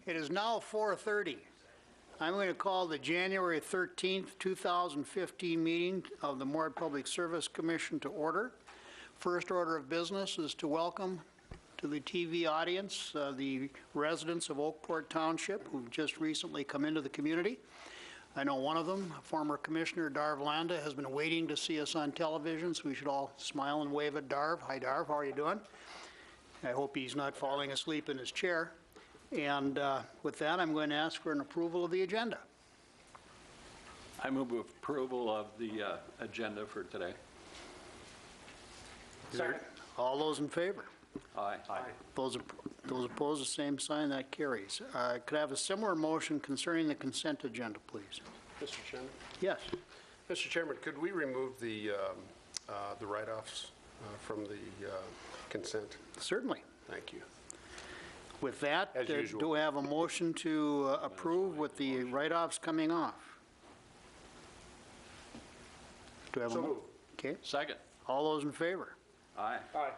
It is now 4:30. I'm going to call the January 13th, 2015 meeting of the Moorhead Public Service Commission to order. First order of business is to welcome to the TV audience the residents of Oakport Township who've just recently come into the community. I know one of them, former Commissioner Darv Landa, has been waiting to see us on television, so we should all smile and wave at Darv. Hi Darv, how are you doing? I hope he's not falling asleep in his chair. And with that, I'm going to ask for an approval of the agenda. I move approval of the agenda for today. Second. All those in favor? Aye. Aye. Those opposed, the same sign. That carries. Could I have a similar motion concerning the consent agenda, please? Mr. Chairman? Yes. Mr. Chairman, could we remove the write-offs from the consent? Certainly. Thank you. With that, As usual. do we have a motion to approve with the write-offs coming off? Do we have So a moved. Okay. Second. All those in favor? Aye. Aye.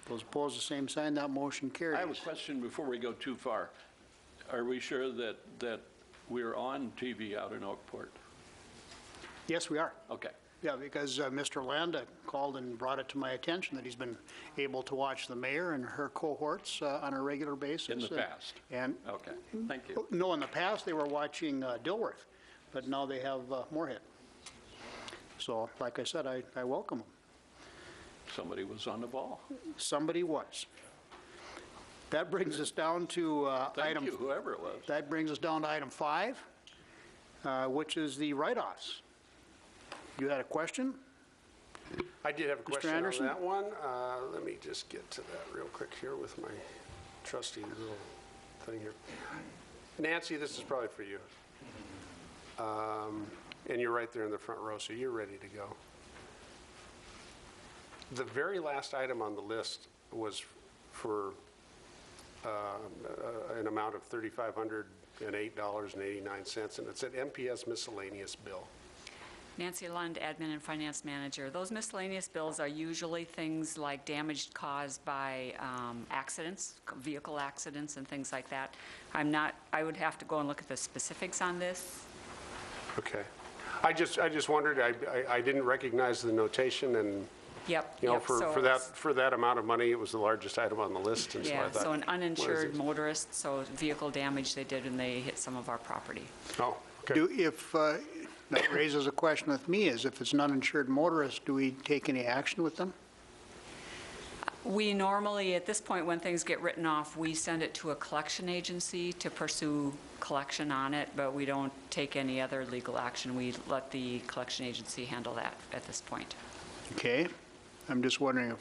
Those opposed, the same sign. That motion carries. I have a question before we go too far. Are we sure that we're on TV out in Oakport? Yes, we are. Okay. Yeah, because Mr. Landa called and brought it to my attention that he's been able to watch the mayor and her cohorts on a regular basis. In the past? And Okay. Thank you. no, in the past they were watching Dilworth, but now they have Moorhead. So, like I said, I welcome them. Somebody was on the ball. Somebody was. That brings us down to Thank you, whoever it was. That brings us down to item 5, which is the write-offs. You had a question? I did have a question on Anderson? that one. Let me just get to that real quick here with my trusty little thing here. Nancy, this is probably for you. And you're right there in the front row, so you're ready to go. The very last item on the list was for an amount of $3,508.89, and it said MPS miscellaneous bill. Nancy Lund, Admin and Finance Manager. Those miscellaneous bills are usually things like damage caused by accidents, vehicle accidents and things like that. I would have to go and look at the specifics on this. Okay. I just wondered, I didn't recognize the notation, and Yep. you know, yep. for that amount of money, it was the largest item on the list, and so I Yeah, thought, so an what is uninsured it? motorist, so vehicle damage they did and they hit some of our property. Oh, okay. That raises a question with me, is if it's an uninsured motorist, do we take any action with them? We normally, at this point, when things get written off, we send it to a collection agency to pursue collection on it, but we don't take any other legal action. We let the collection agency handle that at this point. Okay. I'm just wondering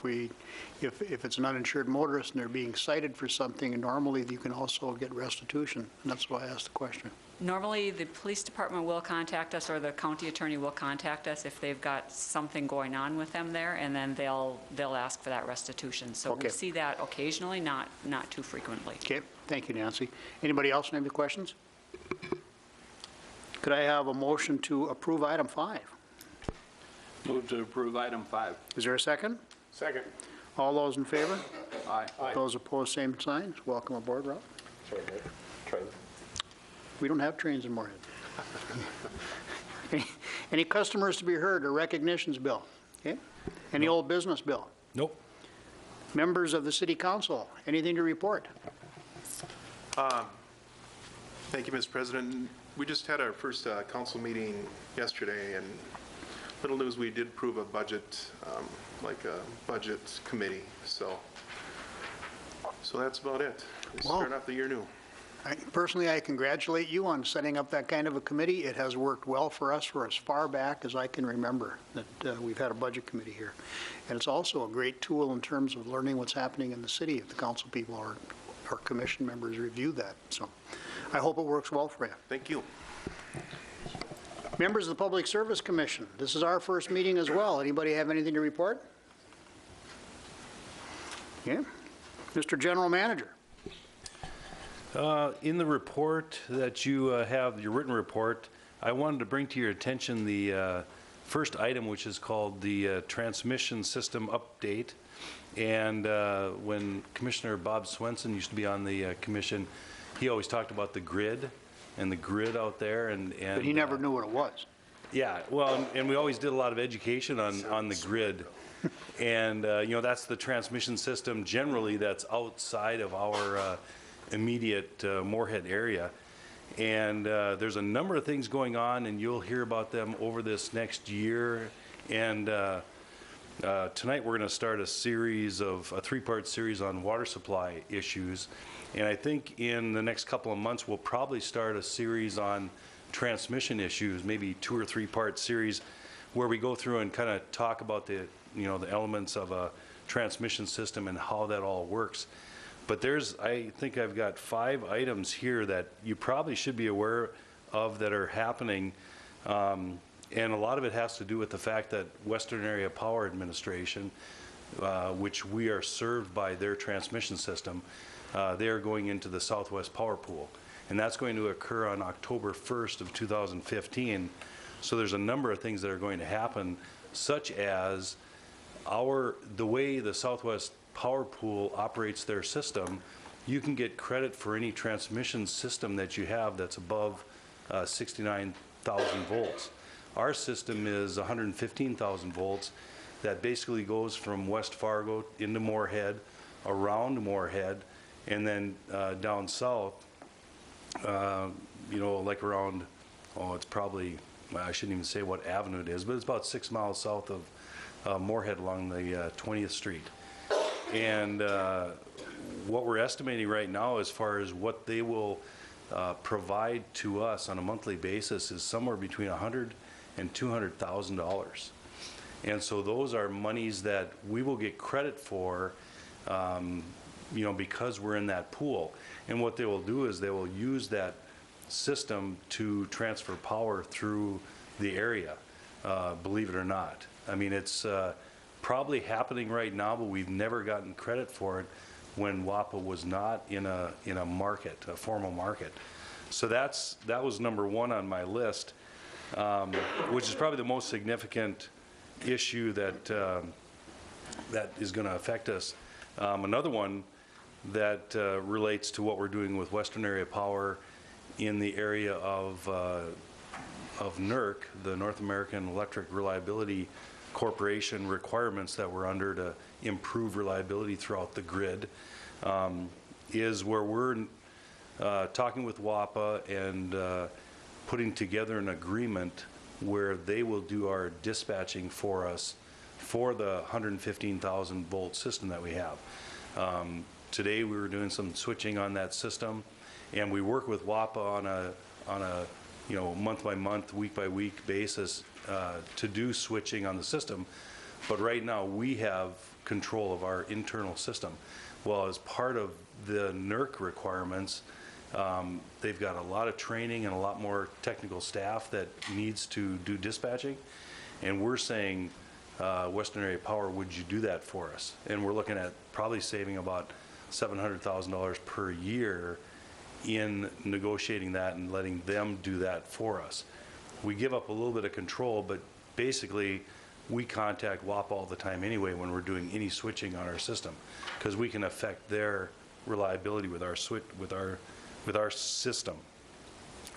if it's an uninsured motorist and they're being cited for something, and normally you can also get restitution, and that's why I asked the question. Normally, the police department will contact us, or the county attorney will contact us if they've got something going on with them there, and then they'll ask for that restitution. So Okay. we see that occasionally, not too frequently. Okay, thank you, Nancy. Anybody else have any questions? Could I have a motion to approve item 5? Move to approve item 5. Is there a second? Second. All those in favor? Aye. Aye. Those opposed, same signs. Welcome aboard, Rob. Sorry, Dave. Try that. We don't have trains in Moorhead. Any customers to be heard or recognitions bill? Okay. Any old business bill? Nope. Members of the City Council, anything to report? Thank you, Mr. President. We just had our first council meeting yesterday, and little news, we did approve a budget, like a budget committee. So that's about it. We Wow. start off the year new. Personally, I congratulate you on setting up that kind of a committee. It has worked well for us for as far back as I can remember that we've had a budget committee here. And it's also a great tool in terms of learning what's happening in the city if the council people or commission members review that. So I hope it works well for you. Thank you. Members of the Public Service Commission, this is our first meeting as well. Anybody have anything to report? Yeah. Mr. General Manager. In the report that you have, your written report, I wanted to bring to your attention the first item, which is called the transmission system update. And when Commissioner Bob Swenson used to be on the commission, he always talked about the grid and the grid out there, and But he never knew what it was. yeah, well, and we always did a lot of education on the grid. And, that's the transmission system generally that's outside of our immediate Moorhead area. And there's a number of things going on, and you'll hear about them over this next year. And tonight we're going to start a three-part series on water supply issues. And I think in the next couple of months, we'll probably start a series on transmission issues, maybe 2 or 3 part series, where we go through and kind of talk about the elements of a transmission system and how that all works. But I think I've got 5 items here that you probably should be aware of that are happening. And a lot of it has to do with the fact that Western Area Power Administration, which we are served by their transmission system, they are going into the Southwest Power Pool. And that's going to occur on October 1st of 2015. So there's a number of things that are going to happen, such as the way the Southwest Power Pool operates their system. You can get credit for any transmission system that you have that's above 69,000 volts. Our system is 115,000 volts that basically goes from West Fargo into Moorhead, around Moorhead, and then down south, like around, it's probably, I shouldn't even say what avenue it is, but it's about 6 miles south of Moorhead along the 20th Street. And what we're estimating right now as far as what they will provide to us on a monthly basis is somewhere between $100,000 and $200,000. And so those are monies that we will get credit for, because we're in that pool. And what they will do is they will use that system to transfer power through the area, believe it or not. I mean, it's probably happening right now, but we've never gotten credit for it when WAPA was not in a market, a formal market. So that was number 1 on my list, which is probably the most significant issue that is going to affect us. Another one that relates to what we're doing with Western Area Power in the area of NERC, the North American Electric Reliability Corporation requirements that we're under to improve reliability throughout the grid, is where we're talking with WAPA and putting together an agreement where they will do our dispatching for us for the 115,000 volt system that we have. Today we were doing some switching on that system, and we work with WAPA on a month by month, week by week basis to do switching on the system. But right now we have control of our internal system. Well, as part of the NERC requirements, they've got a lot of training and a lot more technical staff that needs to do dispatching. And we're saying, Western Area Power, would you do that for us? And we're looking at probably saving about $700,000 per year in negotiating that and letting them do that for us. We give up a little bit of control, but basically we contact WAPA all the time anyway when we're doing any switching on our system, because we can affect their reliability with our system,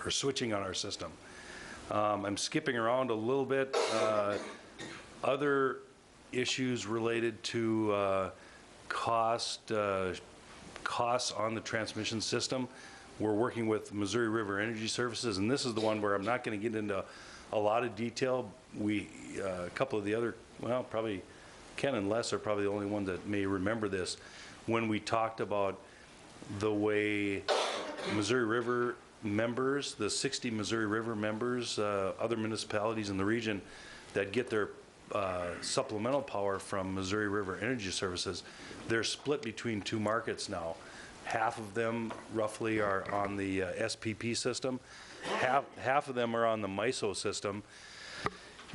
or switching on our system. I'm skipping around a little bit. Other issues related to costs on the transmission system. We're working with Missouri River Energy Services, and this is the one where I'm not going to get into a lot of detail. A couple of the other, probably Ken and Les are probably the only ones that may remember this. When we talked about the way Missouri River members, the 60 Missouri River members, other municipalities in the region that get their supplemental power from Missouri River Energy Services, they're split between 2 markets now. Half of them roughly are on the SPP system. Half of them are on the MISO system.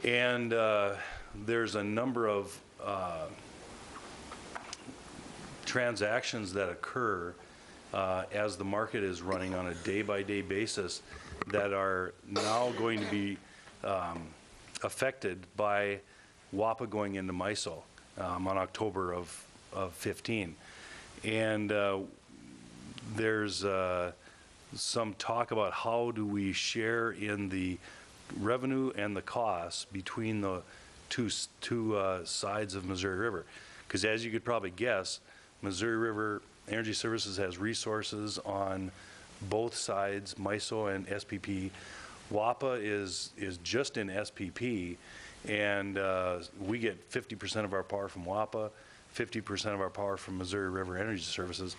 And there's a number of transactions that occur as the market is running on a day-by-day basis that are now going to be affected by WAPA going into MISO on October of 15. And there's some talk about how do we share in the revenue and the costs between the two sides of Missouri River. Because as you could probably guess, Missouri River Energy Services has resources on both sides, MISO and SPP. WAPA is just in SPP, and we get 50% of our power from WAPA, 50% of our power from Missouri River Energy Services.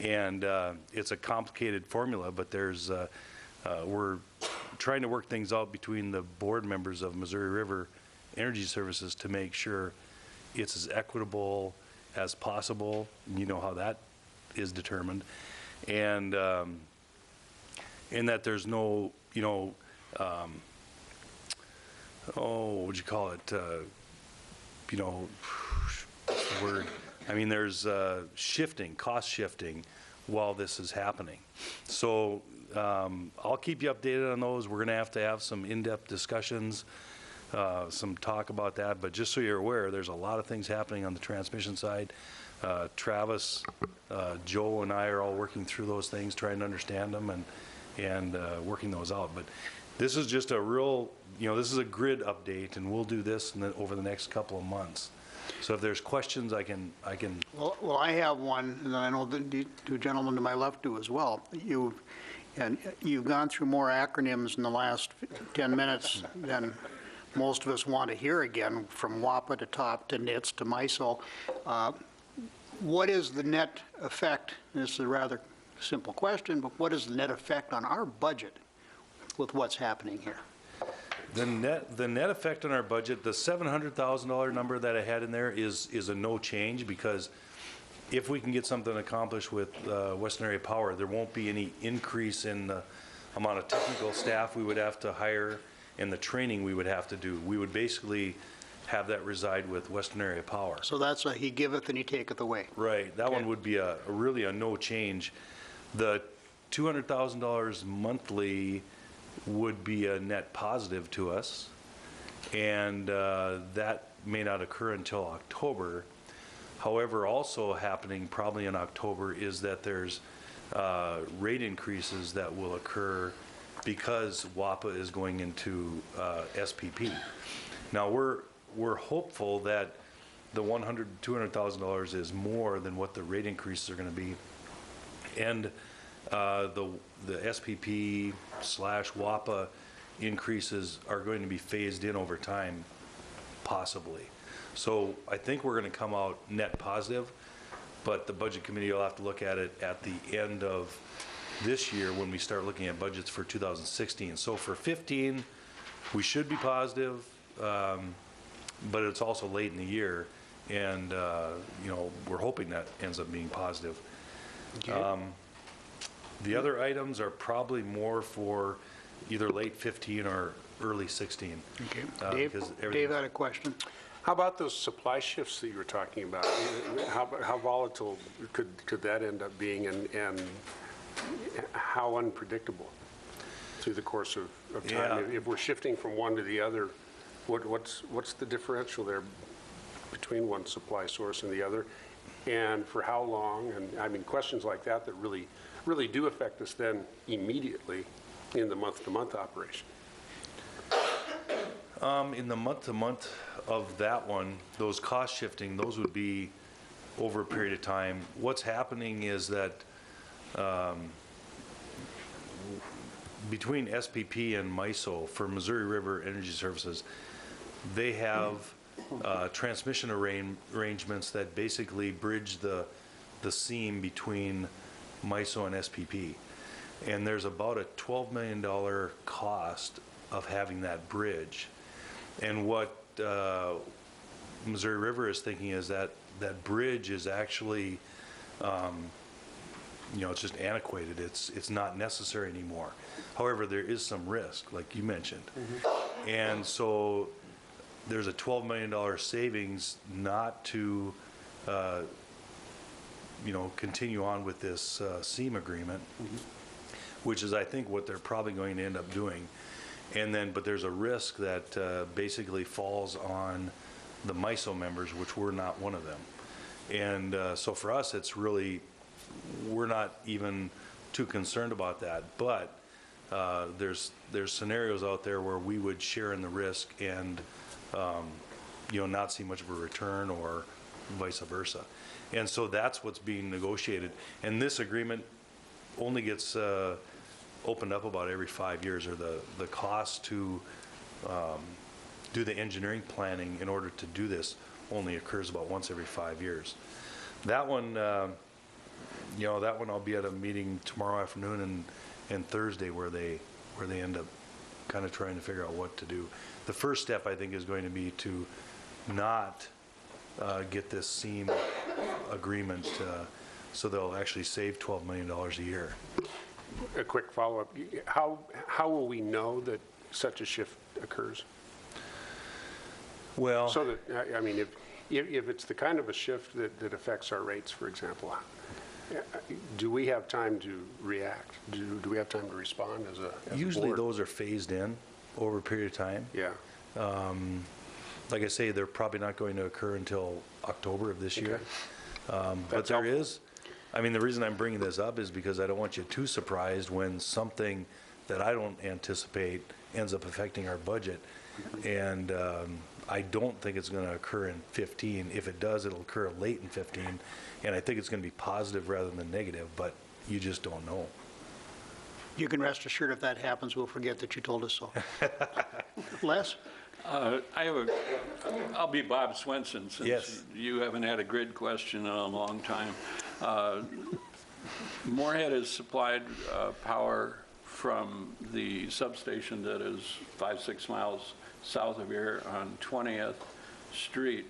And it's a complicated formula, but there's we're trying to work things out between the board members of Missouri River Energy Services to make sure it's as equitable as possible. You know how that is determined. And that there's no, what would you call it? What's the word? I mean, there's shifting, cost shifting while this is happening. So I'll keep you updated on those. We're going to have some in-depth discussions, some talk about that. But just so you're aware, there's a lot of things happening on the transmission side. Travis, Joe, and I are all working through those things, trying to understand them and working those out. But this is just a real, this is a grid update, and we'll do this over the next couple of months. So if there's questions, I can. Well, I have one, and I know the two gentlemen to my left do as well. You've gone through more acronyms in the last 10 minutes than most of us want to hear again, from WAPA to TOP to NITS to MISO. What is the net effect? This is a rather simple question, but what is the net effect on our budget with what's happening here? The net effect on our budget, the $700,000 number that I had in there is a no change, because if we can get something accomplished with Western Area Power, there won't be any increase in the amount of technical staff we would have to hire and the training we would have to do. We would basically have that reside with Western Area Power. So that's a he giveth and he taketh away. Right. That one would be really a no change. The $200,000 monthly would be a net positive to us, and that may not occur until October. However, also happening probably in October is that there's rate increases that will occur because WAPA is going into SPP. Now we're hopeful that the $200,000 is more than what the rate increases are going to be, and the SPP/WAPA increases are going to be phased in over time, possibly. So I think we're going to come out net positive, but the Budget Committee will have to look at it at the end of this year when we start looking at budgets for 2016. So for 15, we should be positive, but it's also late in the year, and we're hoping that ends up being positive. Okay. The other items are probably more for either late 15 or early 16. Okay. Dave had a question. How about those supply shifts that you were talking about? How volatile could that end up being, and how unpredictable through the course of time? Yeah. If we're shifting from one to the other, what's the differential there between one supply source and the other, and for how long? And I mean, questions like that really do affect us then immediately in the month-to-month operation. In the month-to-month of that one, those cost shifting, those would be over a period of time. What's happening is that between SPP and MISO for Missouri River Energy Services, they have transmission arrangements that basically bridge the seam between MISO and SPP. And there's about a $12 million cost of having that bridge. And what Missouri River is thinking is that that bridge is actually, it's just antiquated. It's not necessary anymore. However, there is some risk, like you mentioned. Mm-hmm. And so there's a $12 million savings not to, continue on with this seam agreement, mm-hmm. which is, I think, what they're probably going to end up doing. And then, but there's a risk that basically falls on the MISO members, which we're not one of them. And so for us, it's really, we're not even too concerned about that. But there's scenarios out there where we would share in the risk and, not see much of a return or vice versa. And so that's what's being negotiated. And this agreement only gets opened up about every 5 years, or the cost to do the engineering planning in order to do this only occurs about once every 5 years. That one, I'll be at a meeting tomorrow afternoon and Thursday where they end up kind of trying to figure out what to do. The first step, I think, is going to be to not get this seam agreement, so they'll actually save $12 million a year. A quick follow-up. How will we know that such a shift occurs? Well, So that, I mean, if it's the kind of a shift that affects our rates, for example, do we have time to react? Do we have time to respond as a usually board? those are phased in over a period of time. Yeah. Like I say, they're probably not going to occur until October of this year. But That's there helpful. is, the reason I'm bringing this up is because I don't want you too surprised when something that I don't anticipate ends up affecting our budget. And I don't think it's going to occur in 15. If it does, it'll occur late in 15. And I think it's going to be positive rather than negative, but you just don't know. You can rest assured if that happens, we'll forget that you told us so. Les? I'll be Bob Swenson, since Yes. you haven't had a grid question in a long time. Moorhead has supplied power from the substation that is 5-6 miles south of here on 20th Street.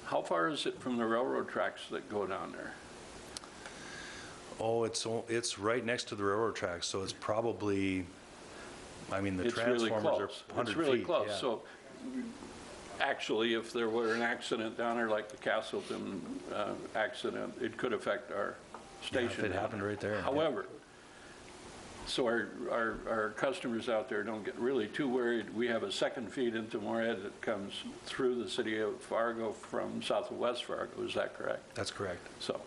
How far is it from the railroad tracks that go down there? Oh, it's right next to the railroad tracks, so it's probably, the It's really transformers are close. 100 It's really feet, close. yeah. So actually, if there were an accident down there, like the Castleton accident, it could affect our station. it happened right there, yeah. However, so our customers out there don't get really too worried. We have a second feed into Moorhead that comes through the city of Fargo from south of West Fargo. Is that correct? That's correct, So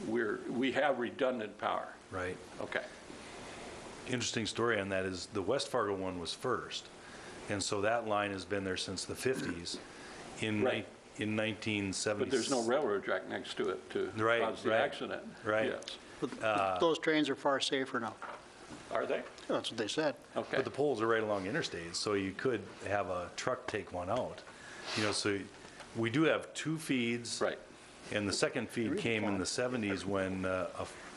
we have redundant power. right. Okay. Interesting story on that is the West Fargo one was first. And so that line has been there since the 50s. Right. In 1970s. But there's no railroad track next to it to Right, cause the right, accident. right. Yes. Those trains are far safer now. Are they? That's what they said. Okay. But the poles are right along interstates, so you could have a truck take one out. So we do have two feeds. Right. And the second feed came in the 70s when a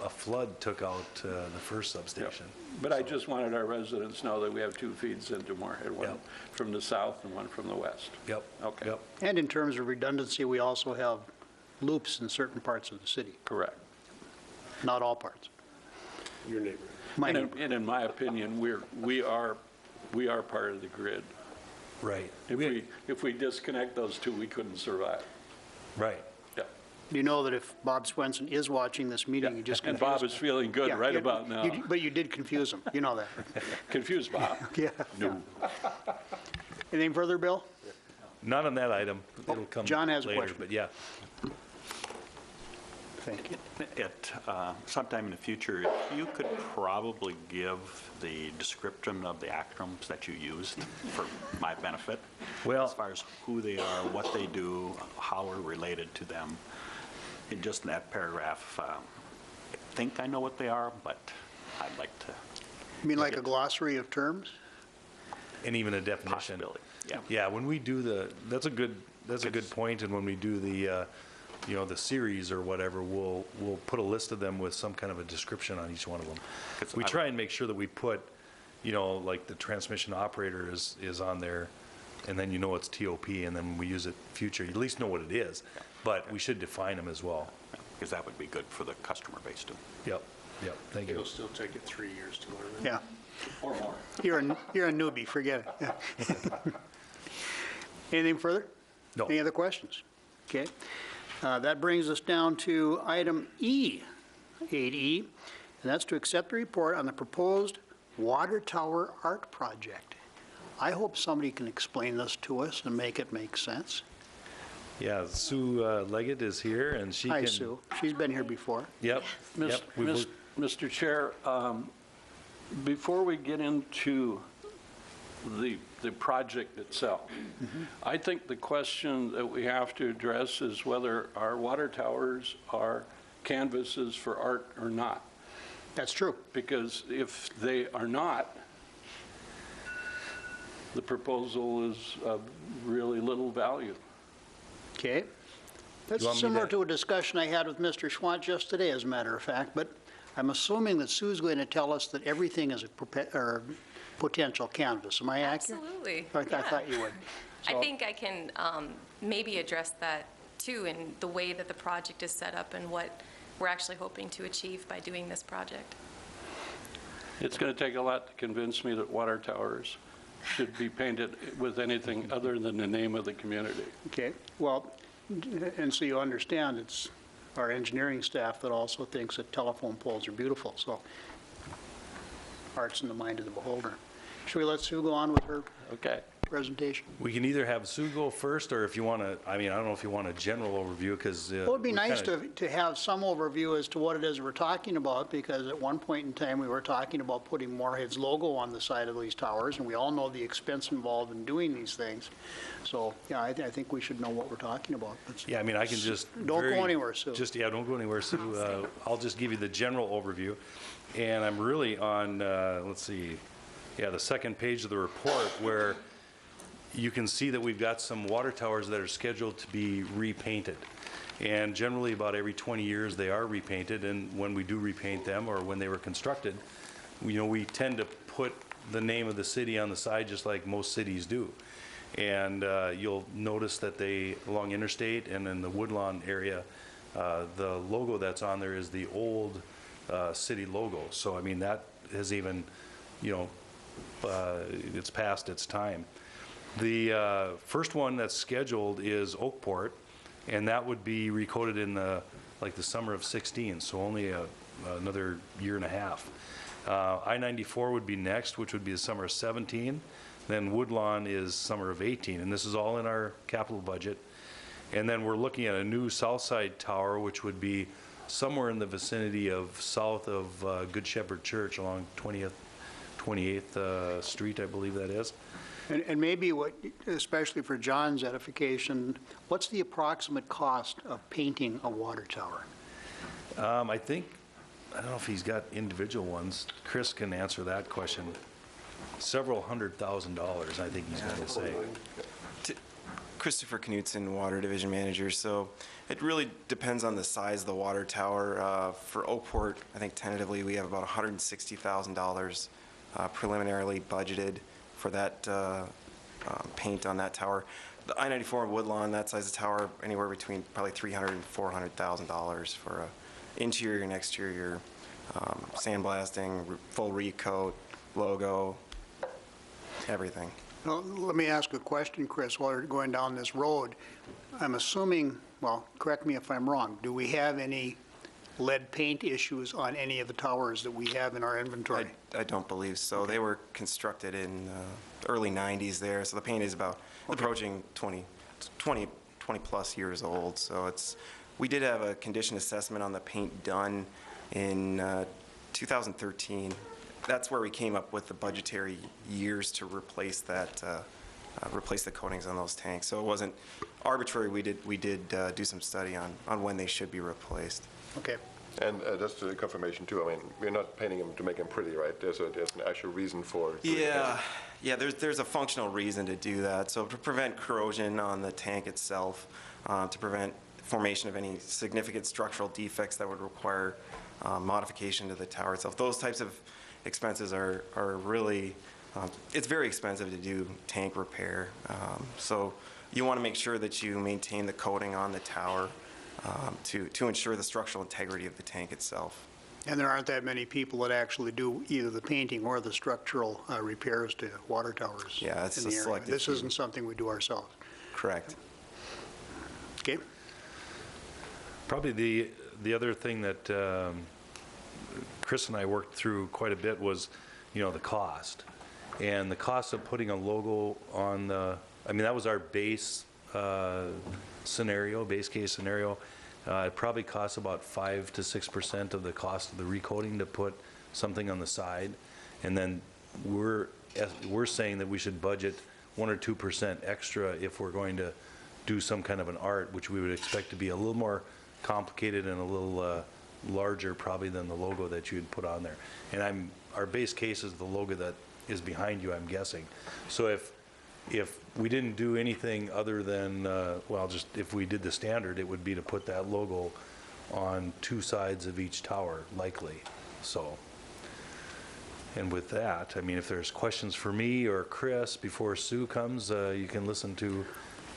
flood took out the first Yep. substation. But I just wanted our residents to know that we have two feeds into Moorhead, one Yep. from the south and one from the west. Yep. Okay. Yep. And in terms of redundancy, we also have loops in certain parts of the city, Correct. not all parts. Your neighbor. My And neighbor. in my opinion, we are part of the grid. Right. If we disconnect those two, we couldn't survive. Right. Yeah. You know that if Bob Swenson is watching this meeting, you just And confused Bob is feeling good Yeah, right yeah, about now. But you did confuse him, you know that. Confused Bob? Yeah. No. Anything further, Bill? Not on that item. It'll come John has a later, question. but yeah. Thank you. Sometime in the future, if you could probably give the description of the acronyms that you used for my benefit, Well- as far as who they are, what they do, how we're related to them, in just that paragraph. I think I know what they are, but I'd like to, You mean like a glossary of terms? And even a definition. possibility, yeah. Yeah, when we do that's a good point, and when we do the series or whatever, we'll put a list of them with some kind of a description on each one of them. 'Cause We I- try and make sure that we put, like the transmission operator is on there, and then it's TOP, and then when we use it future, you at least know what it is, but we should define them as well. Because that would be good for the customer base too. Yep, thank you. It'll still take it 3 years to learn it. Yeah. Or more. You're a newbie, forget it. Yeah. Anything further? No. Any other questions? Okay. That brings us down to item E, 8E, and that's to accept the report on the proposed water tower art project. I hope somebody can explain this to us and make it make sense. Yeah, Sue Leggett is here, and she can. Hi, Sue. She's been here before. Yep, Miss yep. We've Miss worked- Mr. Chair, before we get into the project itself, I think the question that we have to address is whether our water towers are canvases for art or not. That's true. Because if they are not, the proposal is of really little value. Okay. That's You want me similar to- to a discussion I had with Mr. Schwant just today, as a matter of fact, but I'm assuming that Sue's going to tell us that everything is a potential canvas. Am I accurate? Absolutely. I yeah. thought you would. I So- think I can maybe address that too in the way that the project is set up and what we're actually hoping to achieve by doing this project. It's going to take a lot to convince me that water towers should be painted with anything other than the name of the community. Okay, well, and so you understand, it's our engineering staff that also thinks that telephone poles are beautiful, so art's in the mind of the beholder. Should we let Sue go on with her Okay. presentation? We can either have Sue go first, or if you want to, I mean, I don't know if you want a general overview, because. Well, it'd be nice to have some overview as to what it is we're talking about, because at one point in time, we were talking about putting Moorhead's logo on the side of these towers, and we all know the expense involved in doing these things. So, yeah, I think we should know what we're talking about. But Yeah, I mean, I can just. Don't go anywhere, Sue. Yeah, don't go anywhere, Sue. I'll just give you the general overview. And I'm really on, let's see, yeah, the second page of the report, where you can see that we've got some water towers that are scheduled to be repainted. And generally, about every 20 years, they are repainted. And when we do repaint them, or when they were constructed, we tend to put the name of the city on the side, just like most cities do. And you'll notice that they, along Interstate and in the Woodlawn area, the logo that's on there is the old city logo. So, I mean, that has even, it's past its time. The first one that's scheduled is Oakport, and that would be recoded in the summer of 16, so only another year and a half. I-94 would be next, which would be the summer of 17. Then Woodlawn is summer of 18, and this is all in our capital budget. And then we're looking at a new south side tower, which would be somewhere in the vicinity of south of Good Shepherd Church along 28th Street, I believe that is. And maybe especially for John's edification, what's the approximate cost of painting a water tower? I think, I don't know if he's got individual ones. Chris can answer that question. Several $100,000, I think he's going to say. Christopher Knutson, Water Division Manager. So it really depends on the size of the water tower. For Oakport, I think tentatively we have about $160,000 preliminarily budgeted for that paint on that tower. The I-94 Woodlawn, that size of tower, anywhere between probably $300,000 and $400,000 for a interior and exterior sandblasting, full recoat, logo, everything. Well, let me ask a question, Chris, while you're going down this road. I'm assuming, well, correct me if I'm wrong, do we have any lead paint issues on any of the towers that we have in our inventory? I don't believe so. They were constructed in the early 90s there, so the paint is about approaching 20 plus years old. So we did have a condition assessment on the paint done in 2013. That's where we came up with the budgetary years to replace that, replace the coatings on those tanks. So it wasn't arbitrary. We did do some study on when they should be replaced. Okay. And just a confirmation too, I mean, we're not painting them to make them pretty, right? There's an actual reason for doing Yeah, there's a functional reason to do that. So to prevent corrosion on the tank itself, to prevent formation of any significant structural defects that would require modification to the tower itself. Those types of expenses are really, it's very expensive to do tank repair. So you want to make sure that you maintain the coating on the tower to ensure the structural integrity of the tank itself. And there aren't that many people that actually do either the painting or the structural repairs to water towers. Yeah, it's in a the area. selective This few. isn't something we do ourselves. Correct. Okay? Probably the other thing that Chris and I worked through quite a bit was, the cost. And the cost of putting a logo on that was our base case scenario. It probably costs about 5 to 6% of the cost of the recoating to put something on the side. And then we're saying that we should budget 1 or 2% extra if we're going to do some kind of an art, which we would expect to be a little more complicated and a little larger probably than the logo that you'd put on there. And our base case is the logo that is behind you, I'm guessing. So if we didn't do anything other than, well, just if we did the standard, it would be to put that logo on 2 sides of each tower, likely. So, and with that, I mean, if there's questions for me or Chris before Sue comes, you can listen to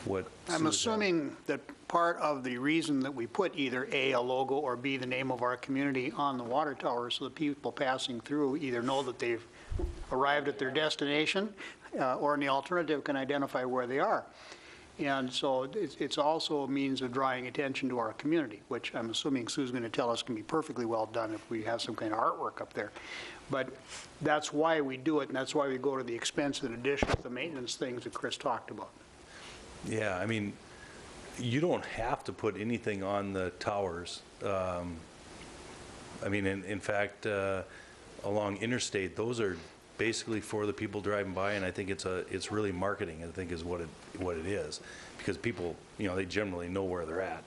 what I'm Sue's assuming that part of the reason that we put either A, a logo, or B, the name of our community on the water tower so the people passing through either know that they've arrived at their destination, or in the alternative can identify where they are. And so it's also a means of drawing attention to our community, which I'm assuming Sue's going to tell us can be perfectly well done if we have some kind of artwork up there. But that's why we do it, and that's why we go to the expense in addition to the maintenance things that Chris talked about. Yeah, I mean, you don't have to put anything on the towers. I mean, in fact, along Interstate, those are basically for the people driving by, and I think it's really marketing, I think is what it is, because people, you know, they generally know where they're at.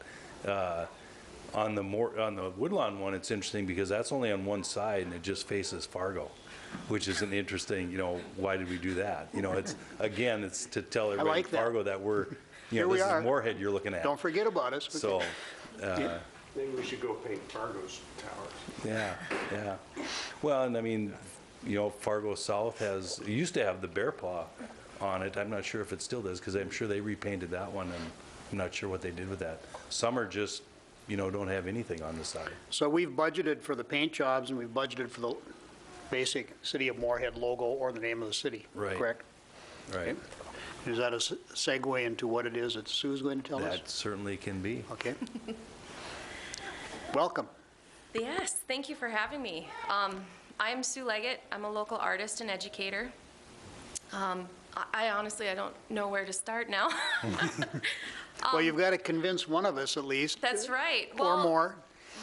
On the Woodlawn one, it's interesting because that's only on one side and it just faces Fargo, which is an interesting, you know, why did we do that? You know, it's to tell everybody like in that. Fargo that we're, you Here know, we this are. is Moorhead you're looking at. Don't forget about us. So, Maybe we should go paint Fargo's towers. yeah. Well, and I mean, you know, Fargo South used to have the bear paw on it. I'm not sure if it still does, because I'm sure they repainted that one, and I'm not sure what they did with that. Some are just, you know, don't have anything on the side. So we've budgeted for the paint jobs, and we've budgeted for the basic City of Moorhead logo or the name of the city, Right. correct? Right. Is that a segue into what it is that Sue's going to tell us? That certainly can be. Okay. Welcome. Yes, thank you for having me. I'm Sue Leggett. I'm a local artist and educator. I honestly don't know where to start now. Well, you've got to convince one of us at least. That's right. Or Well, more.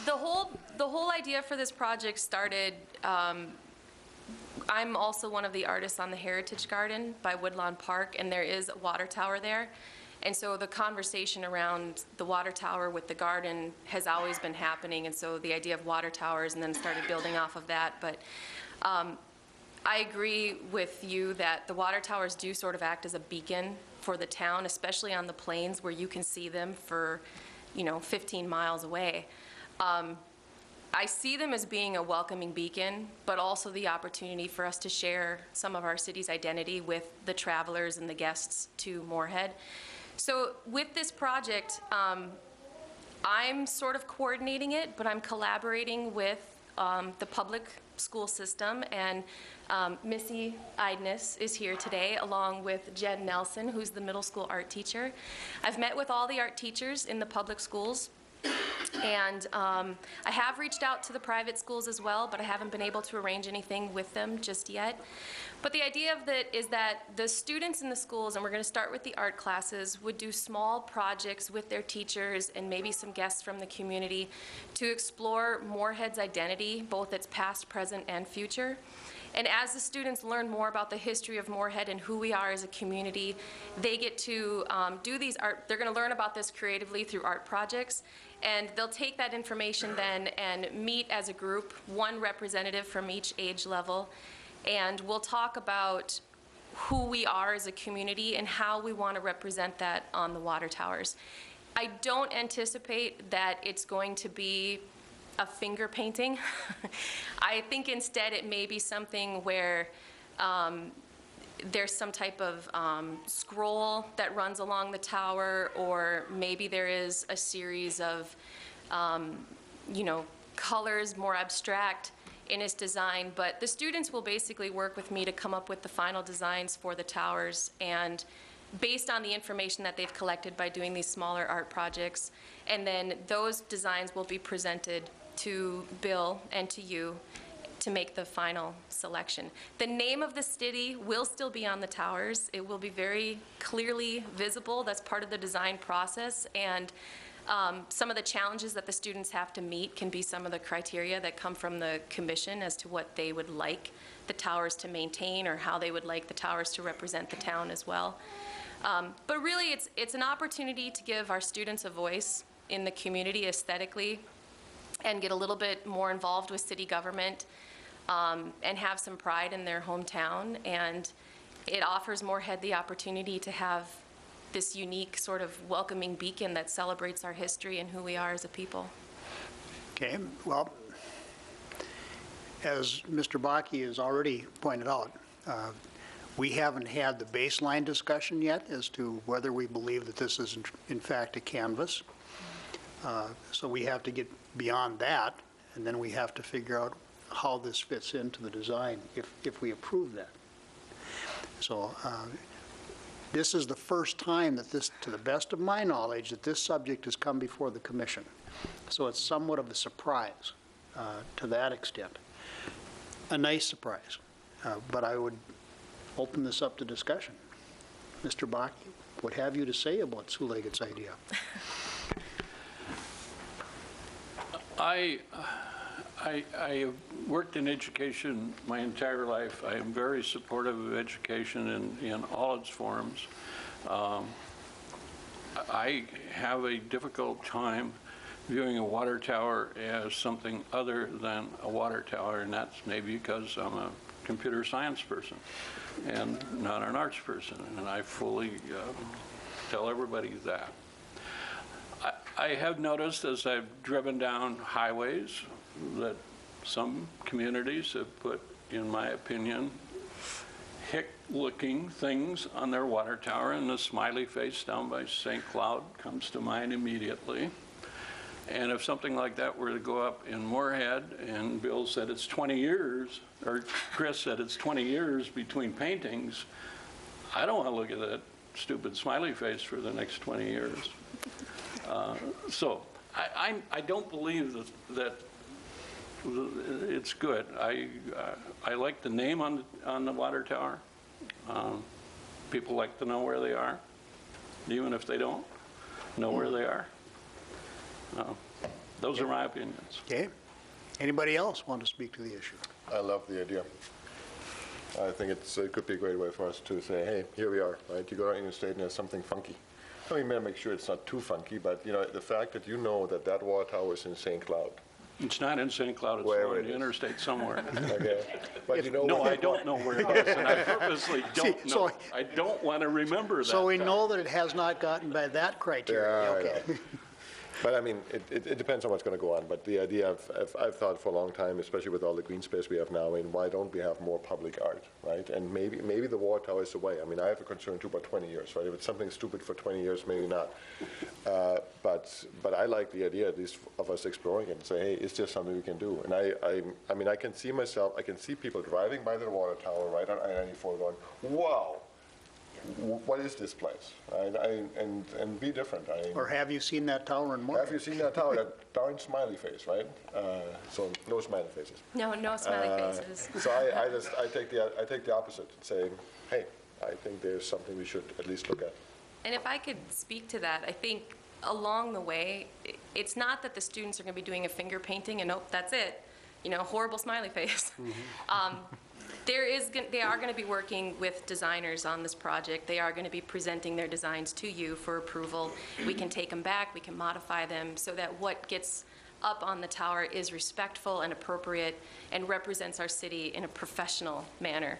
The whole idea for this project started, I'm also one of the artists on the Heritage Garden by Woodlawn Park, and there is a water tower there. And so the conversation around the water tower with the garden has always been happening, and so the idea of water towers, and then started building off of that. But I agree with you that the water towers do sort of act as a beacon for the town, especially on the plains where you can see them for, 15 miles away. I see them as being a welcoming beacon, but also the opportunity for us to share some of our city's identity with the travelers and the guests to Moorhead. So with this project, I'm sort of coordinating it, but I'm collaborating with the public school system, and Missy Idness is here today, along with Jen Nelson, who's the middle school art teacher. I've met with all the art teachers in the public schools, and I have reached out to the private schools as well, but I haven't been able to arrange anything with them just yet. But the idea of that is that the students in the schools, and we're going to start with the art classes, would do small projects with their teachers and maybe some guests from the community to explore Moorhead's identity, both its past, present, and future. And as the students learn more about the history of Moorhead and who we are as a community, they get to do these art, they're going to learn about this creatively through art projects, and they'll take that information then and meet as a group, one representative from each age level, and we'll talk about who we are as a community and how we want to represent that on the water towers. I don't anticipate that it's going to be a finger painting. I think instead it may be something where there's some type of scroll that runs along the tower, or maybe there is a series of, colors, more abstract in its design. But the students will basically work with me to come up with the final designs for the towers, and based on the information that they've collected by doing these smaller art projects. And then those designs will be presented to Bill and to you to make the final selection. The name of the city will still be on the towers. It will be very clearly visible. That's part of the design process. And Some of the challenges that the students have to meet can be some of the criteria that come from the commission as to what they would like the towers to maintain or how they would like the towers to represent the town as well. But really, it's an opportunity to give our students a voice in the community aesthetically and get a little bit more involved with city government and have some pride in their hometown. And it offers Moorhead the opportunity to have this unique sort of welcoming beacon that celebrates our history and who we are as a people. Okay, well, as Mr. Bakke has already pointed out, we haven't had the baseline discussion yet as to whether we believe that this is in fact a canvas. So we have to get beyond that, and then we have to figure out how this fits into the design if we approve that. So this is the first time that this, to the best of my knowledge, that this subject has come before the commission. So it's somewhat of a surprise to that extent. A nice surprise, but I would open this up to discussion. Mr. Bakke, what have you to say about Sue Leggett's idea? I have worked in education my entire life. I am very supportive of education in all its forms. I have a difficult time viewing a water tower as something other than a water tower, and that's maybe because I'm a computer science person and not an arts person, and I fully tell everybody that. I have noticed as I've driven down highways some communities have put, in my opinion, hick-looking things on their water tower, and the smiley face down by St. Cloud comes to mind immediately. And if something like that were to go up in Moorhead, and Bill said it's 20 years, or Chris said it's 20 years between paintings, I don't want to look at that stupid smiley face for the next 20 years. So I don't believe that it's good. I like the name on the water tower. People like to know where they are, even if they don't know where they are. Those are my opinions. Okay. Anybody else want to speak to the issue? I love the idea. I think it could be a great way for us to say, hey, here we are, right? You go out in the state and there's something funky. I mean, maybe make sure it's not too funky, but you know, the fact that you know that water tower is in St. Cloud. It's not in St. Cloud, it's Wherever on it the is. interstate somewhere. Okay, but you know. No, I don't know where it is, and I purposely don't See, know. so- I don't want to remember that. So we know that it has not gotten by that criteria. Yeah, I Okay. know. But I mean, it depends on what's going to go on. But the idea I've thought for a long time, especially with all the green space we have now, I mean, why don't we have more public art, right? And maybe the water tower is the way. I mean, I have a concern too about 20 years, right? If it's something stupid for 20 years, maybe not. But I like the idea, at least of us exploring it and say, hey, is there something we can do? And I mean, I can see people driving by the water tower right on I-94 going, wow. What is this place? And be different. Or have you seen that tower in Moorhead? Have you seen that tower? That darn smiley face, right? So no smiley faces. No smiley faces. So I take the opposite and say, hey, I think there's something we should at least look at. And if I could speak to that, I think along the way, it's not that the students are going to be doing a finger painting and, oh, that's it, you know, horrible smiley face. They are going to be working with designers on this project. They are going to be presenting their designs to you for approval. We can take them back, we can modify them so that what gets up on the tower is respectful and appropriate and represents our city in a professional manner.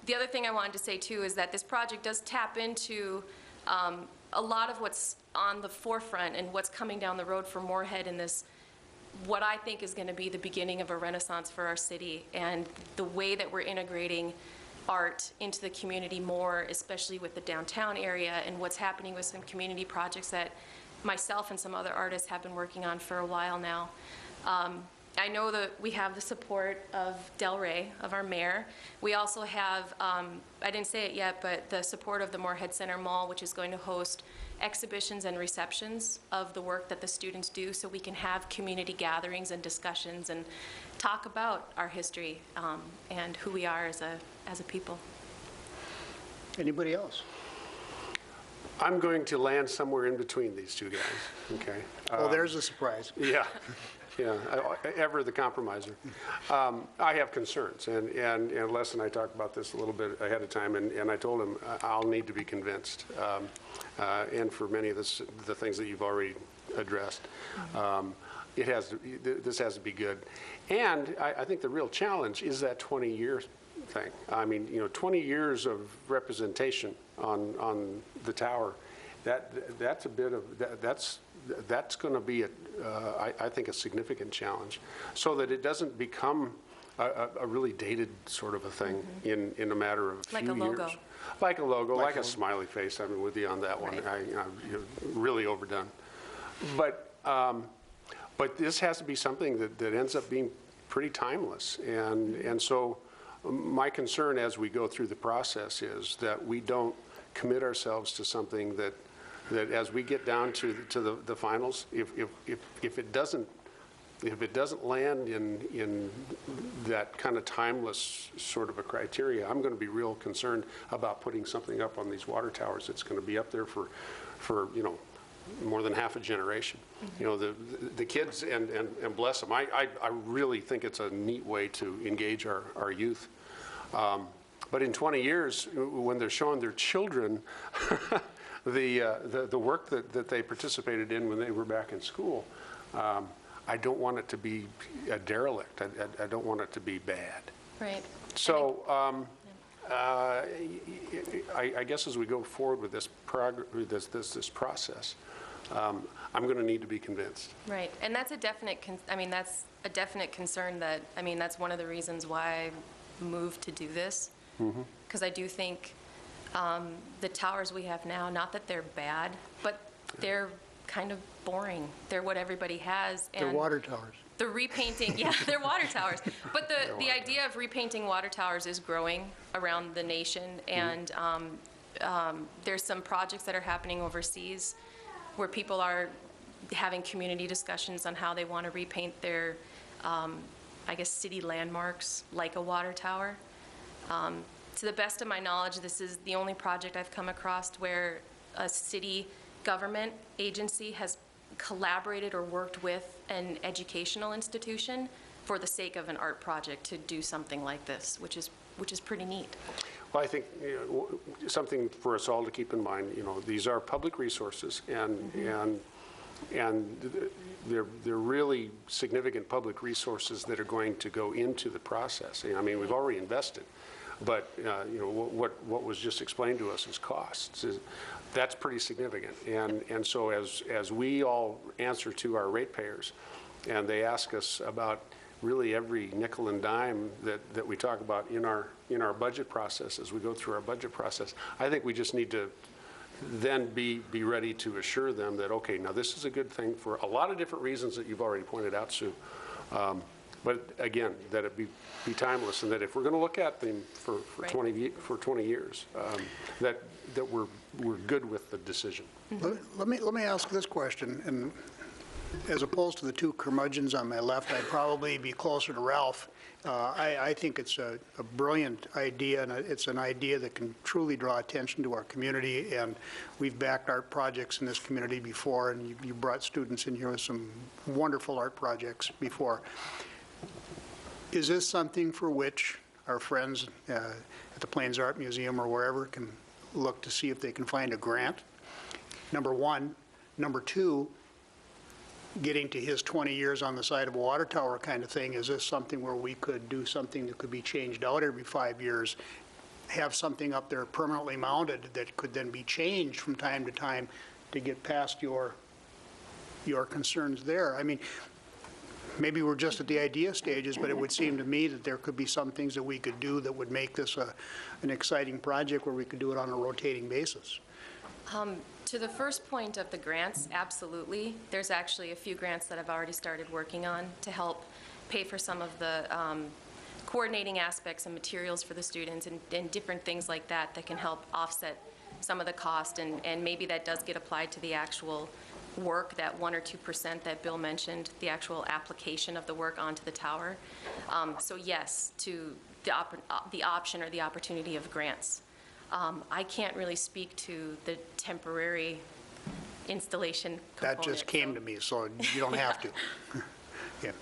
The other thing I wanted to say too is that this project does tap into a lot of what's on the forefront and what's coming down the road for Moorhead in this, what I think is going to be the beginning of a renaissance for our city, and the way that we're integrating art into the community more, especially with the downtown area and what's happening with some community projects that myself and some other artists have been working on for a while now. I know that we have the support of Del Rey, of our mayor. We also have, I didn't say it yet, but the support of the Moorhead Center Mall, which is going to host exhibitions and receptions of the work that the students do, so we can have community gatherings and discussions and talk about our history and who we are as a people. Anybody else? I'm going to land somewhere in between these two guys, okay? Oh, there's a surprise. Yeah, yeah, ever the compromiser. I have concerns, and Les and I talked about this a little bit ahead of time, and I told him I'll need to be convinced, and for many of the things that you've already addressed. This has to be good. And I think the real challenge is that 20-year thing. I mean, 20 years of representation on the tower, that's a bit of, that's going to be, I think, a significant challenge, so that it doesn't become a really dated sort of a thing in a matter of a few years. Like a logo. Like a logo, like a smiley face. I'm with you on that one. Right. Really overdone. But this has to be something that ends up being pretty timeless. And so my concern as we go through the process is that we don't commit ourselves to something that as we get down to the finals, if it doesn't land in that kind of timeless sort of a criteria, I'm going to be real concerned about putting something up on these water towers that's going to be up there for more than half a generation. The kids, and bless them, I really think it's a neat way to engage our youth. But in 20 years, when they're showing their children the work that they participated in when they were back in school, I don't want it to be a derelict. I don't want it to be bad. Right. So I guess as we go forward with this process, I'm going to need to be convinced. Right, and that's a definite, that's a definite concern that, that's one of the reasons why I moved to do this. Because I do think the towers we have now, not that they're bad, but they're kind of boring. They're what everybody has. They're water towers. The repainting, yeah, they're water towers. But the idea of repainting water towers is growing around the nation, and there's some projects that are happening overseas where people are having community discussions on how they want to repaint their, I guess, city landmarks like a water tower. To the best of my knowledge, this is the only project I've come across where a city government agency has collaborated or worked with an educational institution for the sake of an art project to do something like this, which is pretty neat. Well, I think something for us all to keep in mind, these are public resources, and they're really significant public resources that are going to go into the process. We've already invested, but what was just explained to us as costs, that's pretty significant. And so as we all answer to our ratepayers, and they ask us about really every nickel and dime that we talk about in our budget process, as we go through our budget process, I think we just need to then be ready to assure them that, okay, now this is a good thing for a lot of different reasons that you've already pointed out, Sue. But again, that it be timeless, and that if we're going to look at them for Right. 20 years, that we're good with the decision. Let me ask this question, and as opposed to the two curmudgeons on my left, I'd probably be closer to Ralph. I think it's a brilliant idea, and it's an idea that can truly draw attention to our community, and we've backed art projects in this community before, and you brought students in here with some wonderful art projects before. Is this something for which our friends at the Plains Art Museum or wherever can look to see if they can find a grant? Number one. Number two, getting to his 20 years on the side of a water tower kind of thing, is this something where we could do something that could be changed out every 5 years, have something up there permanently mounted that could then be changed from time to time to get past your concerns there? Maybe we're just at the idea stages, but it would seem to me that there could be some things that we could do that would make this an exciting project where we could do it on a rotating basis. To the first point of the grants, absolutely. There's actually a few grants that I've already started working on to help pay for some of the coordinating aspects and materials for the students and different things like that that can help offset some of the cost, and maybe that does get applied to the actual work, that 1 or 2% that Bill mentioned, the actual application of the work onto the tower. So yes, to the option or the opportunity of grants. I can't really speak to the temporary installation That component. just came to me, so you don't have to. Yeah.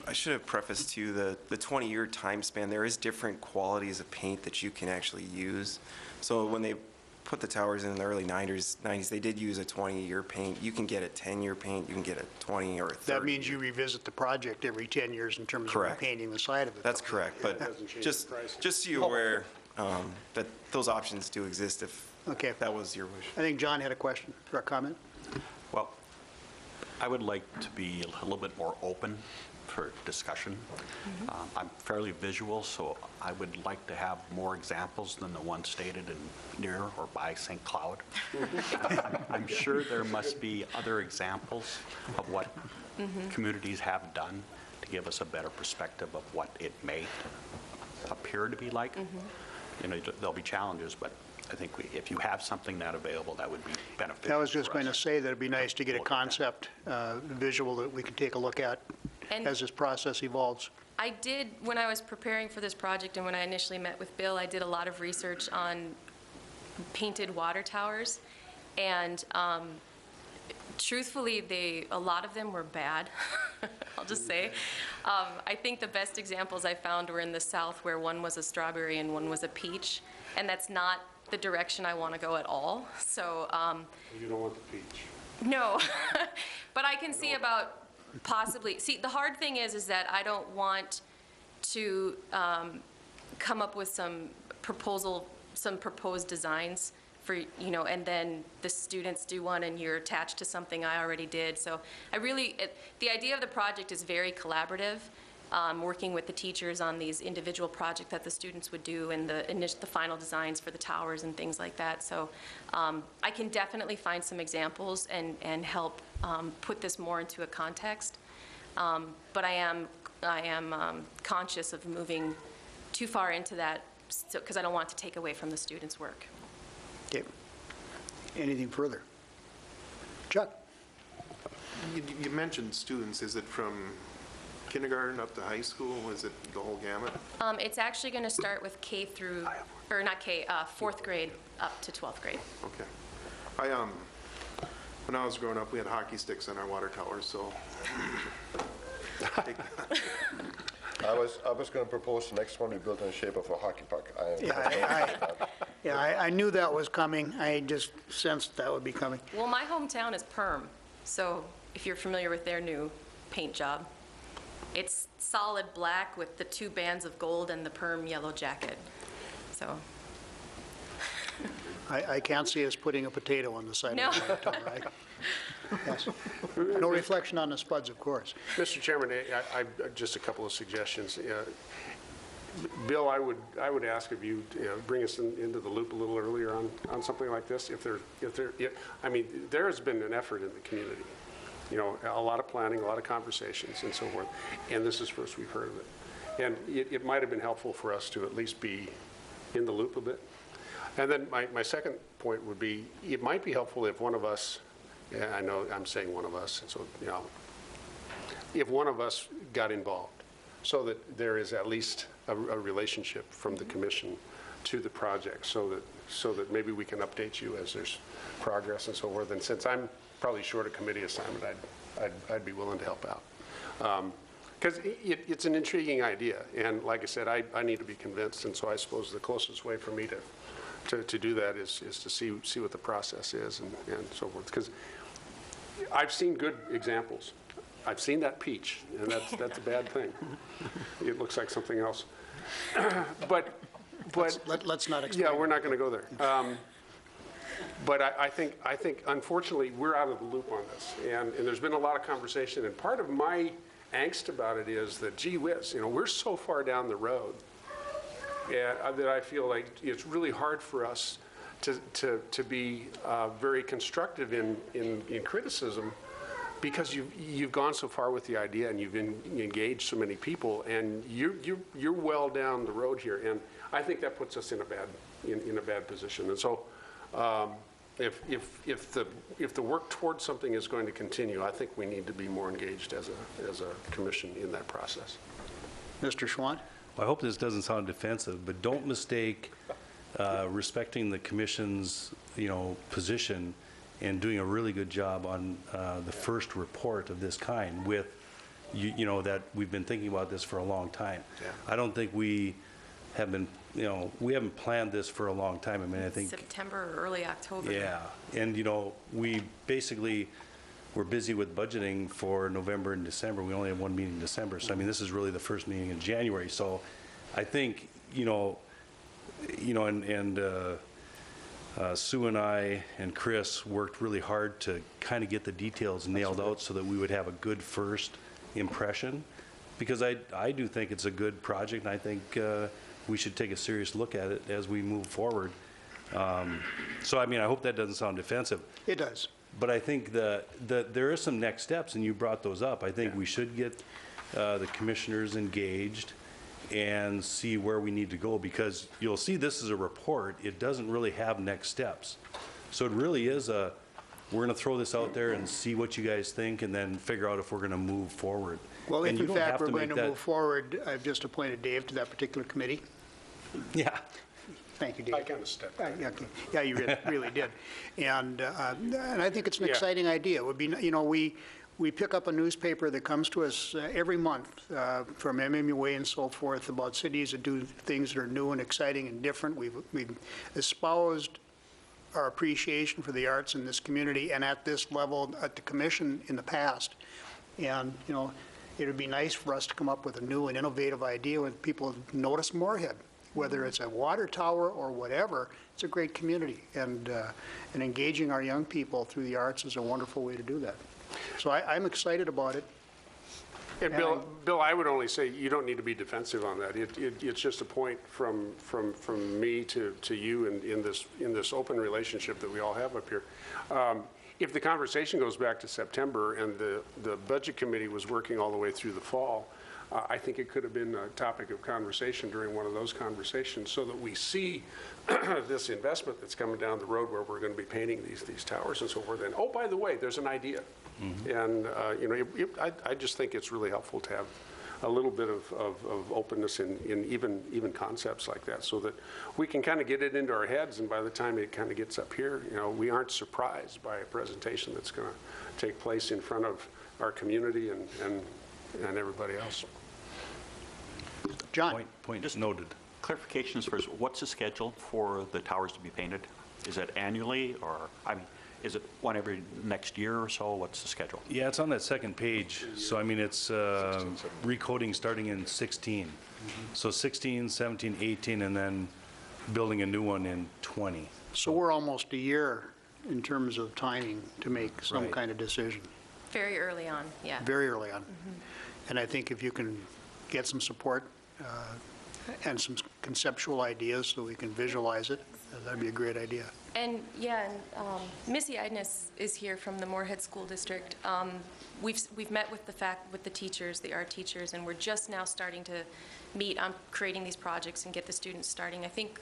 I should have prefaced too, the 20-year time span, there is different qualities of paint that you can actually use. So when they put the towers in the early 90s, they did use a 20-year paint. You can get a 10-year paint, you can get a 20 or a 30. That means you revisit the project every 10 years in terms of Correct. repainting the side of it. That's correct, but doesn't change just, the price. just so you're aware that those options do exist if Okay. that was your wish. I think John had a question or a comment. Well, I would like to be a little bit more open for discussion. I'm fairly visual, so I would like to have more examples than the one stated in near or by St. Cloud. I'm sure there must be other examples of what communities have done to give us a better perspective of what it may appear to be like. You know, there'll be challenges, but I think if you have something that available, that would be beneficial. I was just for going to us. say that it'd be nice to get a Look at that. concept visual that we can take a look at And- as this process evolves. I did, when I was preparing for this project and when I initially met with Bill, I did a lot of research on painted water towers. And truthfully, a lot of them were bad, I'll just say. I think the best examples I found were in the south where one was a strawberry and one was a peach. And that's not the direction I want to go at all. So, You don't want the peach. no, but I can see about possibly, see, the hard thing is that I don't want to come up with some proposed designs for, you know, and then the students do one and you're attached to something I already did. So the idea of the project is very collaborative, working with the teachers on these individual projects that the students would do and the final designs for the towers and things like that. So I can definitely find some examples and help put this more into a context. But I am conscious of moving too far into that because I don't want to take away from the students' work. Okay. Anything further? Chuck? You mentioned students. Is it from kindergarten up to high school? Is it the whole gamut? It's actually going to start with K through, or not K, 4th grade up to 12th grade. Okay. When I was growing up, we had hockey sticks on our water towers, so. I was going to propose the next one we built in the shape of a hockey puck. I knew that was coming. I just sensed that would be coming. Well, my hometown is Perm, so if you're familiar with their new paint job, it's solid black with the 2 bands of gold and the Perm yellow jacket. So, I can't see us putting a potato on the side No. of the water tower, right? Yes. No reflection on the spuds, of course. Mr. Chairman, I just a couple of suggestions. Bill, I would ask of you to bring us into the loop a little earlier on something like this. I mean, there has been an effort in the community, you know, a lot of planning, a lot of conversations and so forth, and this is first we've heard of it. And it might have been helpful for us to at least be in the loop a bit. And then my second point would be, it might be helpful if one of us, I know I'm saying one of us, so, you know, if one of us got involved so that there is at least a relationship from the commission to the project so that maybe we can update you as there's progress and so forth. And since I'm probably short a committee assignment, I'd be willing to help out. Because it's an intriguing idea. And like I said, I need to be convinced. And so I suppose the closest way for me to do that is to see what the process is and so forth. Because I've seen good examples. I've seen that peach, and that's a bad thing. It looks like something else. But Let's not explain. yeah, we're not going to go there. But I think unfortunately we're out of the loop on this, and there's been a lot of conversation. And part of my angst about it is that, gee whiz, you know, we're so far down the road that I feel like it's really hard for us to be very constructive in criticism, because you've gone so far with the idea and you've engaged so many people, and you're well down the road here, and I think that puts us in a bad position. And so if the work towards something is going to continue, I think we need to be more engaged as a commission in that process. Mr. Schwann? I hope this doesn't sound defensive, but don't mistake respecting the commission's, position and doing a really good job on the first report of this kind with, that we've been thinking about this for a long time. Yeah. I don't think we have been, we haven't planned this for a long time. I mean, I think. September or early October. Yeah, and we basically, we're busy with budgeting for November and December. We only have one meeting in December, so I mean, this is really the first meeting in January. So I think, Sue and I and Chris worked really hard to kind of get the details nailed out so that we would have a good first impression, because I do think it's a good project, and I think we should take a serious look at it as we move forward. So, I mean, I hope that doesn't sound defensive. It does. But I think that there are some next steps, and you brought those up. I think we should get the commissioners engaged and see where we need to go, because you'll see this is a report. It doesn't really have next steps. So it really is we're going to throw this out there and see what you guys think, and then figure out if we're going to move forward. Well, if And you in don't fact have we're to going make to that- move forward, I've just appointed Dave to that particular committee. Yeah. Thank you, Dave. I kind of stepped back. Yeah, okay. Yeah, you really did. And I think it's an Yeah. exciting idea. It would be, we pick up a newspaper that comes to us every month from MMUA and so forth about cities that do things that are new and exciting and different. We've espoused our appreciation for the arts in this community and at this level at the commission in the past. And, it would be nice for us to come up with a new and innovative idea when people notice Moorhead. Whether it's a water tower or whatever, it's a great community. And engaging our young people through the arts is a wonderful way to do that. So I'm excited about it. And Bill, I would only say you don't need to be defensive on that. It's just a point from me to you in this open relationship that we all have up here. If the conversation goes back to September and the budget committee was working all the way through the fall, I think it could have been a topic of conversation during one of those conversations, so that we see this investment that's coming down the road where we're going to be painting these towers and so forth. And, oh, by the way, there's an idea. And, I just think it's really helpful to have a little bit of openness in even concepts like that, so that we can kind of get it into our heads, and by the time it kind of gets up here, we aren't surprised by a presentation that's going to take place in front of our community and everybody else. John? Point is noted. Clarification as far as what's the schedule for the towers to be painted? Is it annually, or, is it one every next year or so? What's the schedule? Yeah, it's on that second page. So, I mean, it's recoding starting in 16. So 16, 17, 18, and then building a new one in 20. So we're almost a year in terms of timing to make some Right. kind of decision, Very early on, yeah. very early on. And I think if you can get some support and some conceptual ideas so we can visualize it, that'd be a great idea. And, Missy Idness is here from the Moorhead School District. We've met with the teachers, the art teachers, and we're just now starting to meet on creating these projects and get the students starting. I think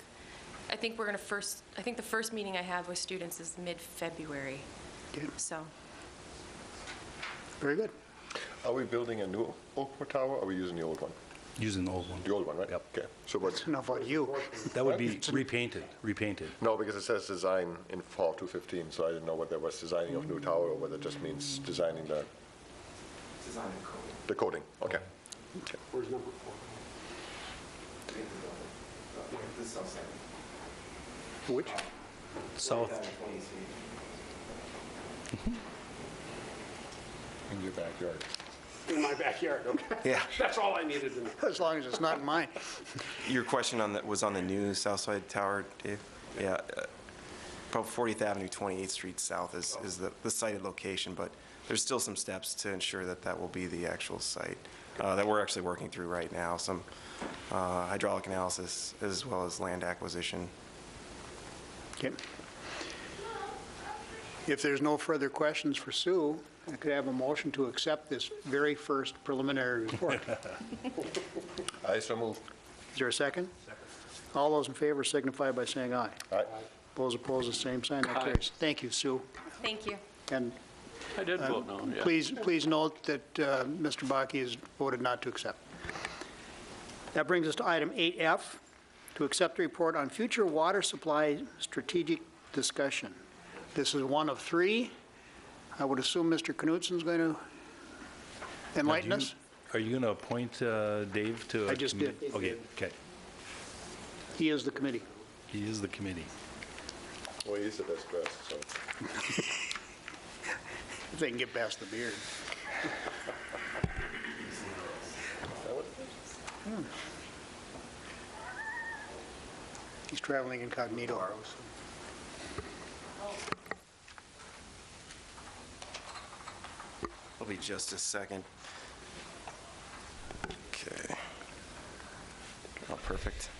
we're going to I think the first meeting I have with students is mid-February, Okay, so. very good. Are we building a new Oakport tower, or are we using the old one? Using the old one. The old one, right? Yep. Okay, so what's, Enough about you. That would be repainted. no, because it says design in fall 2015, so I didn't know whether it was designing of new tower, or whether it just means designing the... Designing the coating. Okay. Where's number 4? Which? South. In your backyard. In my backyard, okay. Yeah. That's all I needed to know. As long as it's not mine. Your question was on the new South Side Tower, Dave? Yeah. About 40th Avenue, 28th Street South is the cited location, but there's still some steps to ensure that will be the actual site that we're actually working through right now. Some hydraulic analysis as well as land acquisition. Okay. If there's no further questions for Sue, I could have a motion to accept this very first preliminary report. I so move. Is there a second? Second. All those in favor signify by saying aye. Aye. Those opposed, the same sign. That carries. Thank you, Sue. Thank you. And I did vote no, yeah. please note that Mr. Bakke has voted not to accept. That brings us to item 8F, to accept the report on future water supply strategic discussion. This is one of three. I would assume Mr. Knutsen's going to enlighten us? Are you going to appoint Dave to? I just did. Okay. He is the committee. He is the committee. Well, he's the best dressed, so. If they can get past the beard. He's traveling incognito. It'll be just a second. Okay. Oh, perfect.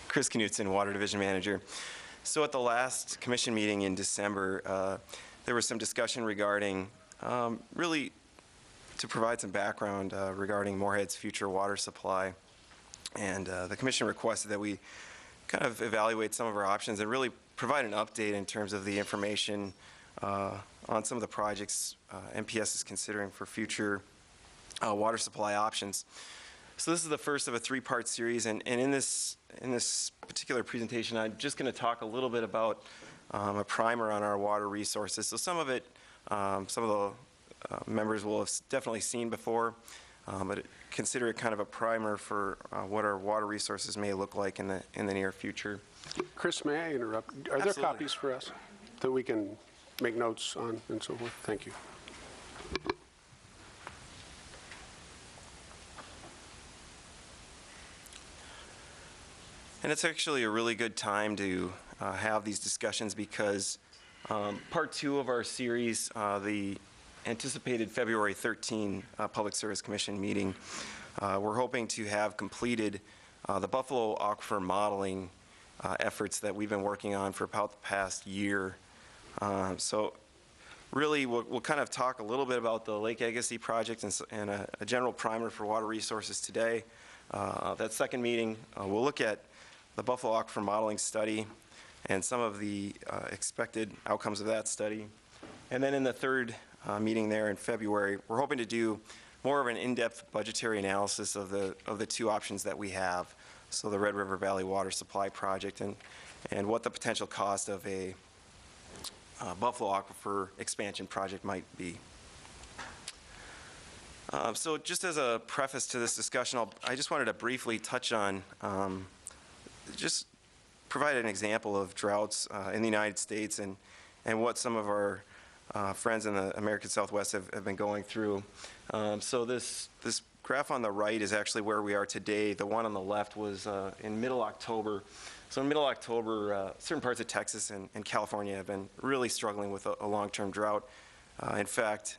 Chris Knutsen, Water Division Manager. So at the last commission meeting in December, there was some discussion regarding, really to provide some background regarding Moorhead's future water supply. And the commission requested that we kind of evaluate some of our options and really provide an update in terms of the information on some of the projects MPS is considering for future water supply options. So this is the first of a three-part series, and in this particular presentation, I'm just going to talk a little bit about a primer on our water resources. So some of it, some of the members will have definitely seen before, but consider it kind of a primer for what our water resources may look like in the near future. Chris, may I interrupt? Are there Absolutely. copies for us that we can make notes on and so forth? Thank you. And it's actually a really good time to have these discussions because part two of our series, the anticipated February 13 Public Service Commission meeting, we're hoping to have completed the Buffalo Aquifer modeling efforts that we've been working on for about the past year. So really, we'll kind of talk a little bit about the Lake Agassiz project and a general primer for water resources today. That second meeting, we'll look at the Buffalo Aquifer modeling study and some of the expected outcomes of that study. And then in the third meeting there in February, we're hoping to do more of an in-depth budgetary analysis of the two options that we have. So the Red River Valley Water Supply Project and what the potential cost of a Buffalo Aquifer expansion project might be. So just as a preface to this discussion, I just wanted to briefly touch on just provide an example of droughts in the United States and what some of our friends in the American Southwest have been going through. So this graph on the right is actually where we are today. The one on the left was in middle October. So in middle October, certain parts of Texas and California have been really struggling with a long-term drought. In fact,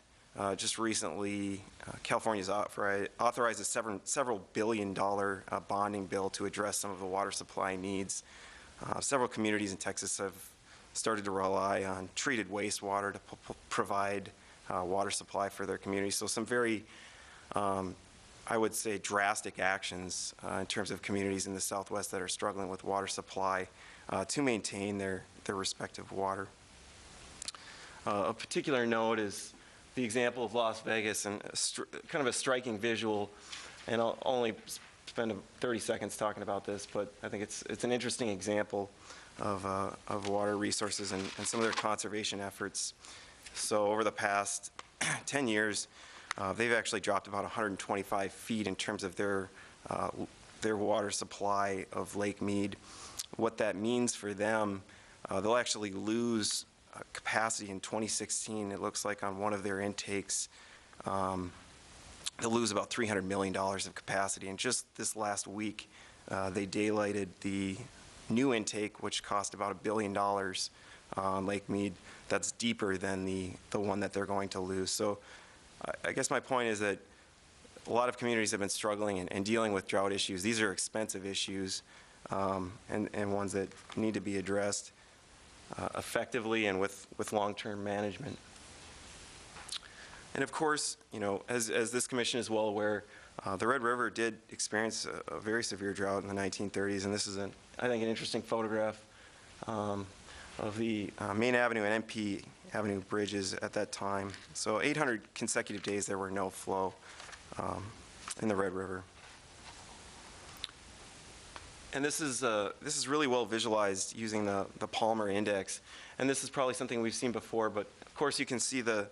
just recently, California's authorized a several billion-dollar bonding bill to address some of the water supply needs. Several communities in Texas have started to rely on treated wastewater to provide water supply for their communities. So some very, I would say, drastic actions in terms of communities in the Southwest that are struggling with water supply to maintain their respective water. A particular note is the example of Las Vegas, and kind of a striking visual, and I'll only spend 30 seconds talking about this, but I think it's an interesting example of water resources and some of their conservation efforts. So over the past 10 years, they've actually dropped about 125 feet in terms of their water supply of Lake Mead. What that means for them, they'll actually lose capacity in 2016. It looks like on one of their intakes, they'll lose about $300 million of capacity. And just this last week, they daylighted the new intake, which cost about $1 billion on Lake Mead. That's deeper than the one that they're going to lose. So I guess my point is that a lot of communities have been struggling and dealing with drought issues. These are expensive issues and ones that need to be addressed effectively and with long-term management. And of course, you know, as this commission is well aware, the Red River did experience a very severe drought in the 1930s, and this is, I think, an interesting photograph of the Main Avenue and Avenue bridges at that time. So 800 consecutive days there were no flow in the Red River. And this is really well visualized using the Palmer Index. And this is probably something we've seen before, but of course you can see the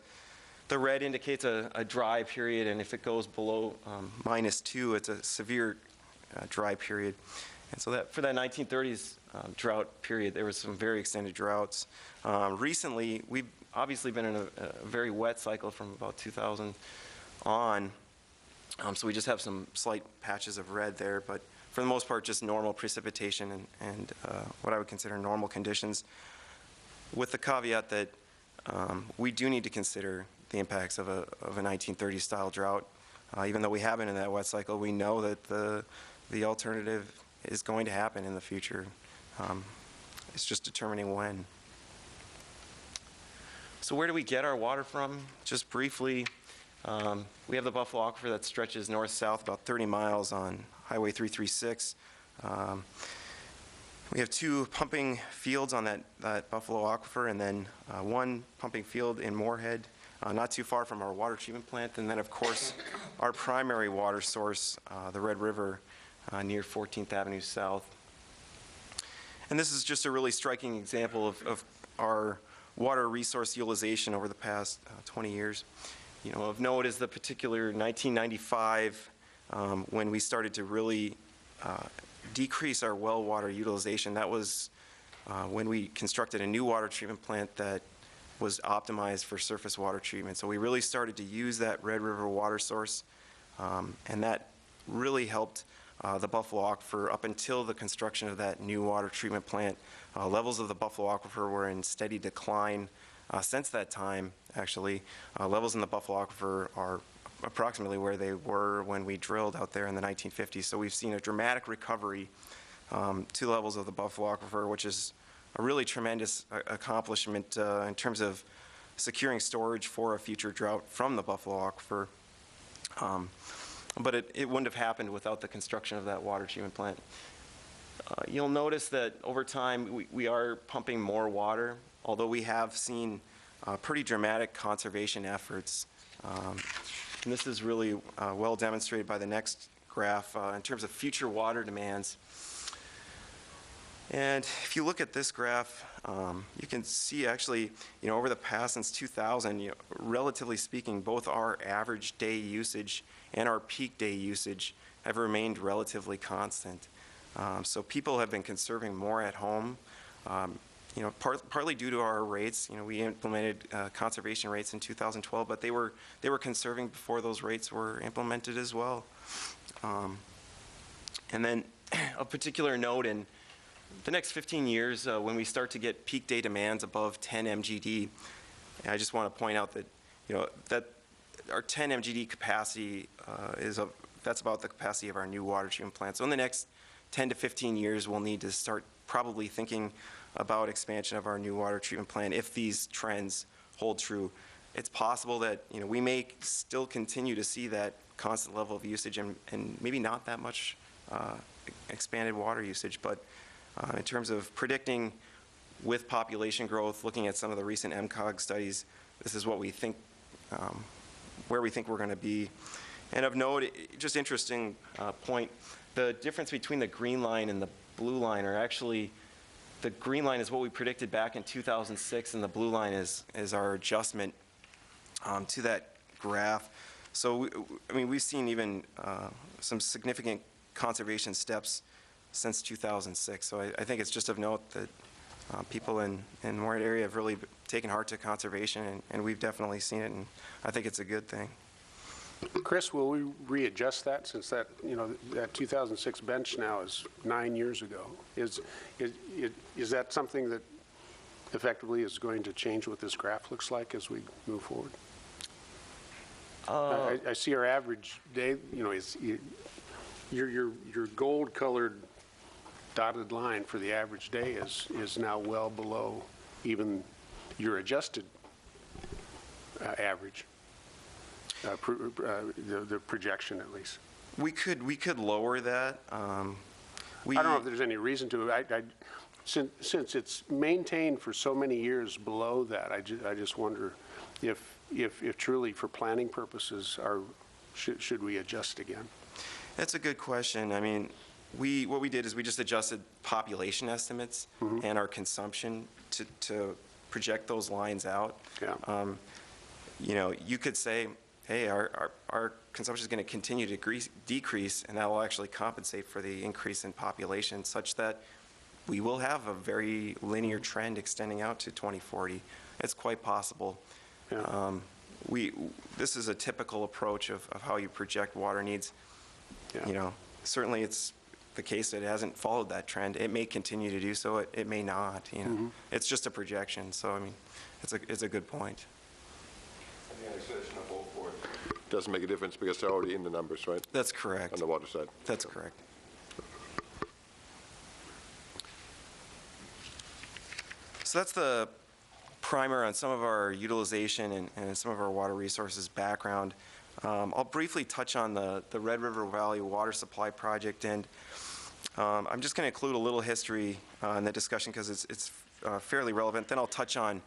red indicates a dry period, and if it goes below -2, it's a severe dry period. And so that for that 1930s drought period, there was some very extended droughts. Recently, we've obviously been in a very wet cycle from about 2000 on, so we just have some slight patches of red there, but for the most part, just normal precipitation and what I would consider normal conditions, with the caveat that we do need to consider the impacts of a 1930s style drought. Even though we have been in that wet cycle, we know that the alternative is going to happen in the future. It's just determining when. So where do we get our water from? Just briefly, we have the Buffalo Aquifer that stretches north-south about 30 miles on Highway 336. We have 2 pumping fields on that Buffalo Aquifer, and then 1 pumping field in Moorhead, not too far from our water treatment plant. And then, of course, our primary water source, the Red River, near 14th Avenue South. And this is just a really striking example of our water resource utilization over the past 20 years. You know, of note is the particular 1995 when we started to really decrease our well water utilization. That was when we constructed a new water treatment plant that was optimized for surface water treatment. So we really started to use that Red River water source, and that really helped the Buffalo Aquifer up until the construction of that new water treatment plant. Levels of the Buffalo Aquifer were in steady decline since that time, actually. Levels in the Buffalo Aquifer are approximately where they were when we drilled out there in the 1950s. So we've seen a dramatic recovery to levels of the Buffalo Aquifer, which is a really tremendous accomplishment in terms of securing storage for a future drought from the Buffalo Aquifer. But it wouldn't have happened without the construction of that water treatment plant. You'll notice that over time we are pumping more water, although we have seen pretty dramatic conservation efforts. And this is really well demonstrated by the next graph in terms of future water demands. And if you look at this graph, you can see actually, you know, over the past since 2000, you know, relatively speaking, both our average day usage and our peak day usage have remained relatively constant. So people have been conserving more at home, you know, partly due to our rates. You know, we implemented conservation rates in 2012, but they were conserving before those rates were implemented as well. And then a particular note, in the next 15 years, when we start to get peak day demands above 10 MGD, I just want to point out that, you know, that our 10 MGD capacity that's about the capacity of our new water treatment plant. So in the next 10 to 15 years, we'll need to start probably thinking about expansion of our new water treatment plant if these trends hold true. It's possible that, you know, we may still continue to see that constant level of usage and maybe not that much expanded water usage, but in terms of predicting with population growth, looking at some of the recent MCOG studies, this is what we think, where we think we're going to be. And of note, just interesting point, the difference between the green line and the blue line are actually, the green line is what we predicted back in 2006, and the blue line is our adjustment to that graph. So, I mean, we've seen even some significant conservation steps since 2006. So I think it's just of note that people in the Moorhead area have really taken heart to conservation, and we've definitely seen it, and I think it's a good thing. Chris, will we readjust that, since that, you know, that 2006 bench now is 9 years ago? Is that something that effectively is going to change what this graph looks like as we move forward? I see our average day, you know, your gold-colored dotted line for the average day is now well below even your adjusted average. The projection, at least. We could lower that. I don't know if there's any reason to. since it's maintained for so many years below that, I just wonder if truly for planning purposes, should we adjust again? That's a good question. I mean, what we did is we just adjusted population estimates and our consumption to project those lines out. Yeah. You know, you could say, hey, our consumption is going to continue to decrease, and that will actually compensate for the increase in population, such that we will have a very linear trend extending out to 2040. It's quite possible. Yeah. This is a typical approach of how you project water needs. Yeah. You know, certainly it's the case that it hasn't followed that trend. It may continue to do so. It may not. You know, it's just a projection. So I mean, it's a good point. Doesn't make a difference because they're already in the numbers, right? That's correct. On the water side. That's correct. So that's the primer on some of our utilization and some of our water resources background. I'll briefly touch on the Red River Valley Water Supply Project, and I'm just going to include a little history in the discussion because it's fairly relevant. Then I'll touch on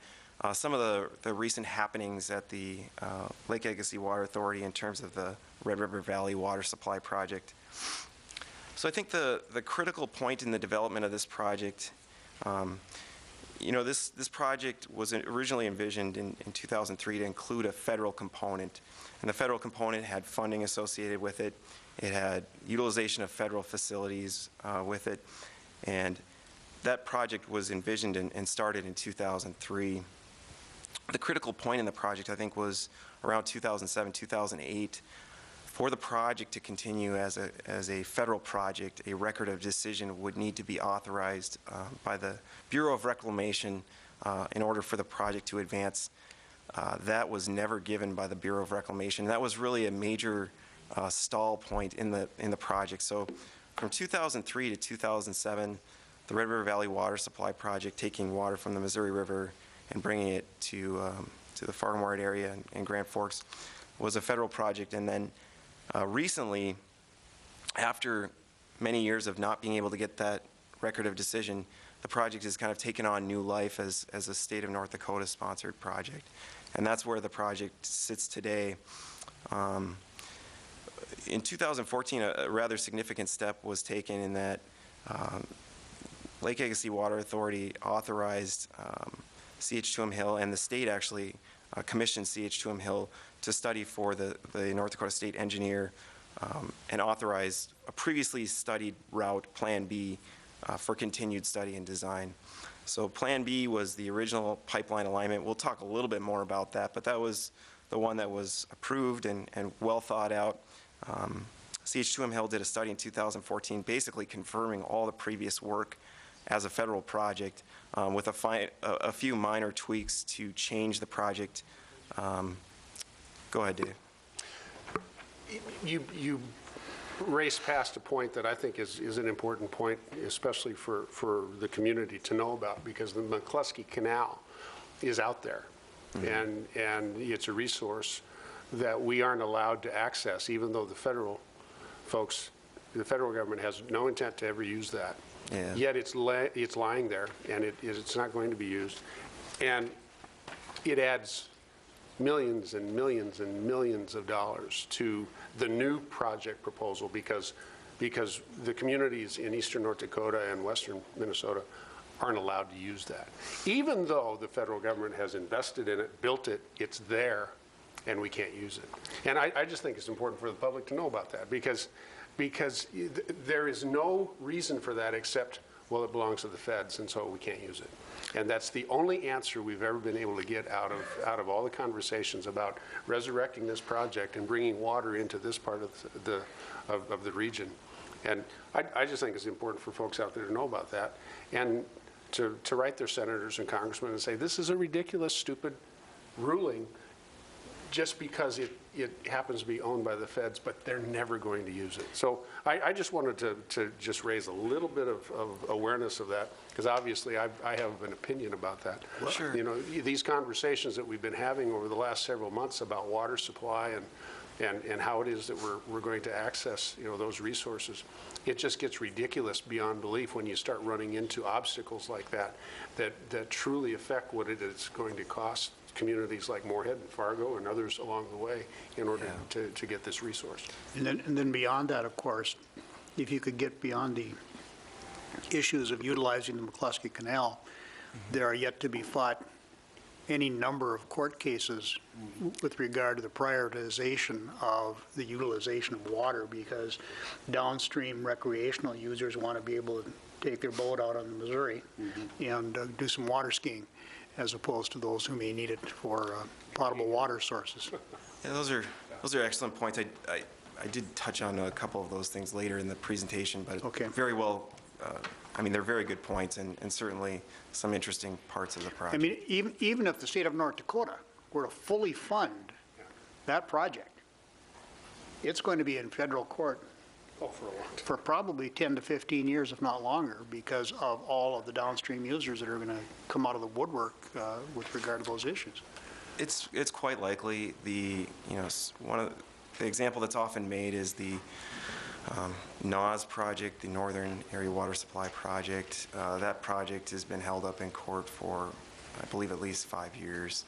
some of the recent happenings at the Lake Agassiz Water Authority in terms of the Red River Valley Water Supply Project. So I think the critical point in the development of this project, you know, this project was originally envisioned in 2003 to include a federal component. And the federal component had funding associated with it. It had utilization of federal facilities with it. And that project was envisioned and started in 2003. The critical point in the project, I think, was around 2007, 2008. For the project to continue as a federal project, a record of decision would need to be authorized by the Bureau of Reclamation in order for the project to advance. That was never given by the Bureau of Reclamation. That was really a major stall point in the project. So from 2003 to 2007, the Red River Valley Water Supply Project, taking water from the Missouri River and bringing it to the Farmward area and Grand Forks, was a federal project. And then recently, after many years of not being able to get that record of decision, the project has kind of taken on new life as a state of North Dakota sponsored project. And that's where the project sits today. In 2014, a rather significant step was taken in that Lake Agassiz Water Authority authorized CH2M Hill, and the state actually commissioned CH2M Hill to study for the North Dakota State engineer and authorized a previously studied route, Plan B, for continued study and design. So Plan B was the original pipeline alignment. We'll talk a little bit more about that, but that was the one that was approved and well thought out. CH2M Hill did a study in 2014 basically confirming all the previous work as a federal project with a few minor tweaks to change the project. Go ahead, Dave. You raced past a point that I think is an important point, especially for the community to know about, because the McCluskey Canal is out there, and it's a resource that we aren't allowed to access, even though the federal government has no intent to ever use that. Yeah. Yet it's lying there, and it's not going to be used, and it adds millions and millions and millions of dollars to the new project proposal because the communities in eastern North Dakota and western Minnesota aren't allowed to use that. Even though the federal government has invested in it, built it, it's there, and we can't use it. And I just think it's important for the public to know about that because there is no reason for that except, well, it belongs to the feds, and so we can't use it. And that's the only answer we've ever been able to get out of all the conversations about resurrecting this project and bringing water into this part of the region. And I just think it's important for folks out there to know about that and to write their senators and congressmen and say, this is a ridiculous, stupid ruling just because it happens to be owned by the feds, but they're never going to use it. So I just wanted to just raise a little bit of awareness of that, because obviously I have an opinion about that. Sure. You know, these conversations that we've been having over the last several months about water supply and how it is that we're going to access, those resources. It just gets ridiculous beyond belief when you start running into obstacles like that truly affect what it is going to cost communities like Moorhead and Fargo and others along the way in order to get this resource. And then beyond that, of course, if you could get beyond the issues of utilizing the McCluskey Canal, there are yet to be fought any number of court cases with regard to the prioritization of the utilization of water, because downstream recreational users want to be able to take their boat out on the Missouri and do some water skiing, as opposed to those who may need it for potable water sources. Yeah, those are excellent points. I did touch on a couple of those things later in the presentation, but Okay. very well, they're very good points and certainly some interesting parts of the I project. mean, even if the state of North Dakota were to fully fund that project, it's going to be in federal court Oh, for a long time. for probably 10 to 15 years, if not longer, because of all of the downstream users that are going to come out of the woodwork with regard to those issues. It's quite likely. One of the example that's often made is the NAWS project, the Northern Area Water Supply Project. That project has been held up in court for, I believe, at least 5 years.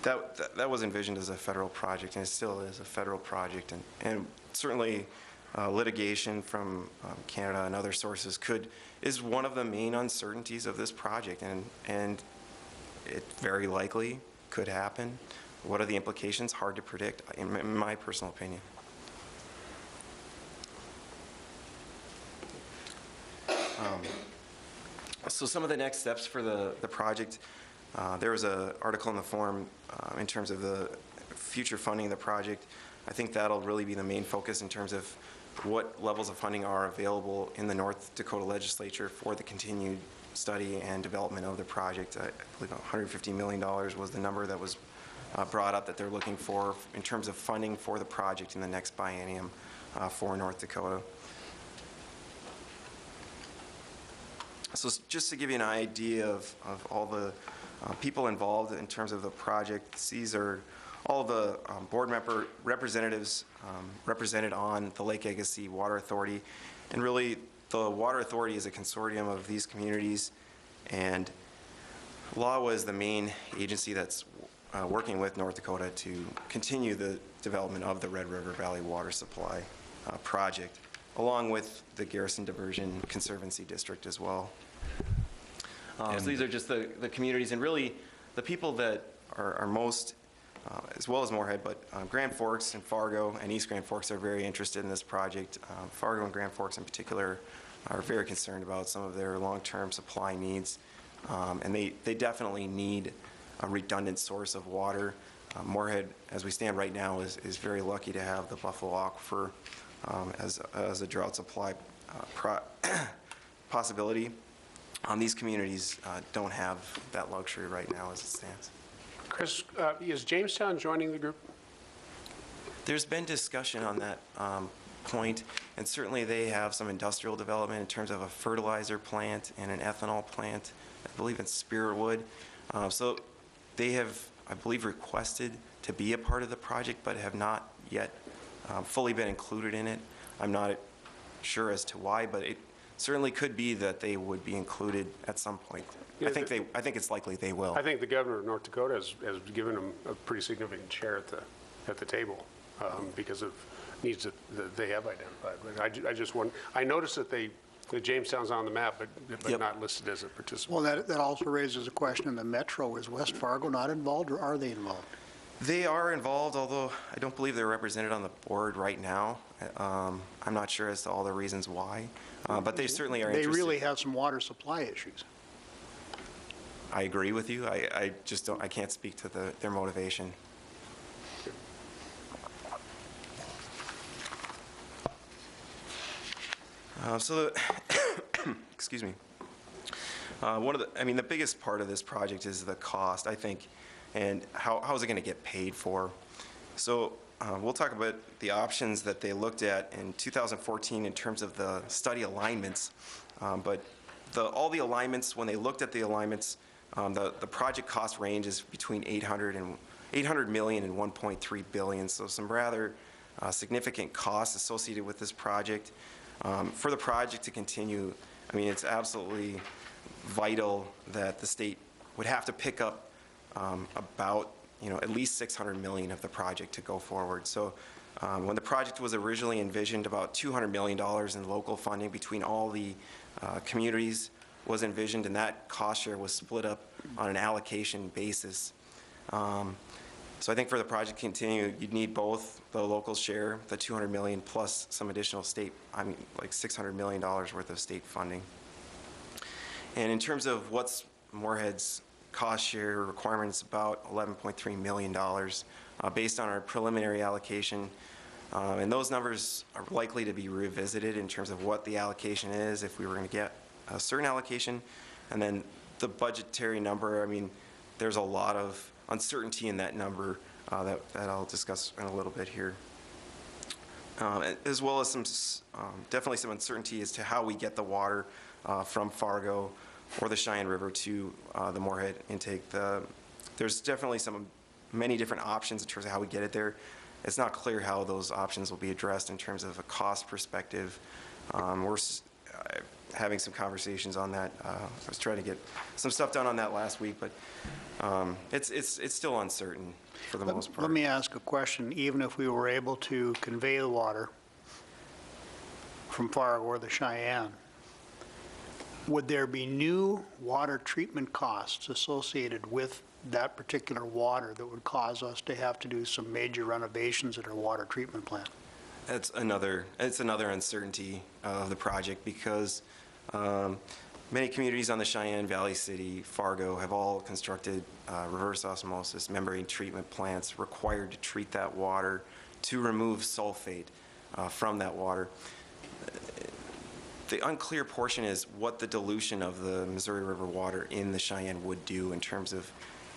That was envisioned as a federal project, and it still is a federal project. And certainly litigation from Canada and other sources is one of the main uncertainties of this project, and it very likely could happen. What are the implications? Hard to predict, in my personal opinion. So some of the next steps for the project, there was an article in the forum in terms of the future funding of the project. I think that'll really be the main focus in terms of what levels of funding are available in the North Dakota legislature for the continued study and development of the project. I believe $150 million was the number that was brought up that they're looking for in terms of funding for the project in the next biennium for North Dakota. So just to give you an idea of all the people involved in terms of the project, these are all the board member representatives represented on the Lake Agassiz Water Authority. And really, the Water Authority is a consortium of these communities, and LAWA is the main agency that's working with North Dakota to continue the development of the Red River Valley Water Supply project, along with the Garrison Diversion Conservancy District as well. So these are just the communities, and really the people that are most, as well as Moorhead, but Grand Forks and Fargo and East Grand Forks are very interested in this project. Fargo and Grand Forks in particular are very concerned about some of their long-term supply needs, and they definitely need a redundant source of water. Moorhead, as we stand right now, is very lucky to have the Buffalo Aquifer as a drought supply possibility. These communities don't have that luxury right now as it stands. Chris, is Jamestown joining the group? There's been discussion on that point, and certainly they have some industrial development in terms of a fertilizer plant and an ethanol plant, I believe in Spiritwood. So they have, I believe, requested to be a part of the project, but have not yet fully been included in it. I'm not sure as to why, but it certainly could be that they would be included at some point. Yeah, I think it's likely they will. I think the governor of North Dakota has given them a pretty significant share at the table because of needs that they have identified. But I noticed that Jamestown's on the map, but Yep. not listed as a participant. Well, that also raises a question in the metro. Is West Fargo not involved, or are they involved? They are involved, although I don't believe they're represented on the board right now. I'm not sure as to all the reasons why, but they certainly are They interested. really have some water supply issues. I agree with you. I just don't, I can't speak to their motivation. Excuse me. The biggest part of this project is the cost, I think, and how is it going to get paid for? So we'll talk about the options that they looked at in 2014 in terms of the study alignments, but all the alignments, when they looked at the alignments, the project cost range is between $800 $800 million and $1.3 billion, so some rather significant costs associated with this project. For the project to continue, I mean, it's absolutely vital that the state would have to pick up about, at least $600 million of the project to go forward. So when the project was originally envisioned, about $200 million in local funding between all the communities was envisioned, and that cost share was split up on an allocation basis. So I think for the project to continue, you'd need both the local share, the $200 million, plus some additional state, like $600 million worth of state funding. And in terms of what's Moorhead's cost share requirements, about $11.3 million based on our preliminary allocation. And those numbers are likely to be revisited in terms of what the allocation is if we were going to get a certain allocation. And then the budgetary number, I mean, there's a lot of uncertainty in that number that I'll discuss in a little bit here. As well as definitely some uncertainty as to how we get the water from Fargo or the Cheyenne River to the Moorhead intake. There's definitely many different options in terms of how we get it there. It's not clear how those options will be addressed in terms of a cost perspective. We're having some conversations on that. I was trying to get some stuff done on that last week, but it's still uncertain for the most part. Let me ask a question. Even if we were able to convey the water from Fargo or the Cheyenne, would there be new water treatment costs associated with that particular water that would cause us to have to do some major renovations at our water treatment plant? It's another uncertainty of the project because many communities on the Cheyenne Valley City, Fargo, have all constructed reverse osmosis membrane treatment plants required to treat that water to remove sulfate from that water. The unclear portion is what the dilution of the Missouri River water in the Cheyenne would do in terms of,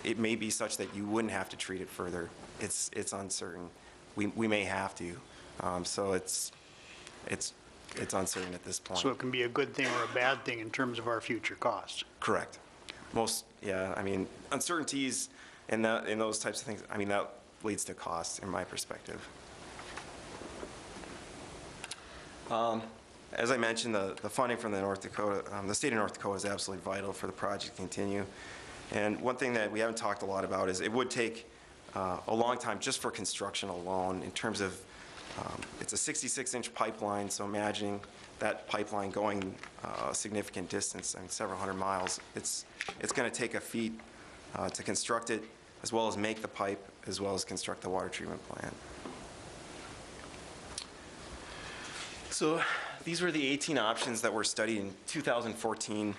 it may be such that you wouldn't have to treat it further. It's uncertain. We may have to. So it's uncertain at this point. So it can be a good thing or a bad thing in terms of our future costs. Correct. I mean, uncertainties in those types of things, I mean, that leads to costs in my perspective. As I mentioned, the funding from the state of North Dakota is absolutely vital for the project to continue. And one thing that we haven't talked a lot about is it would take a long time just for construction alone in terms of, it's a 66-inch pipeline, so imagining that pipeline going a significant distance, I mean, several hundred miles, it's going to take a feat to construct it, as well as make the pipe, as well as construct the water treatment plant. So these were the 18 options that were studied in 2014. And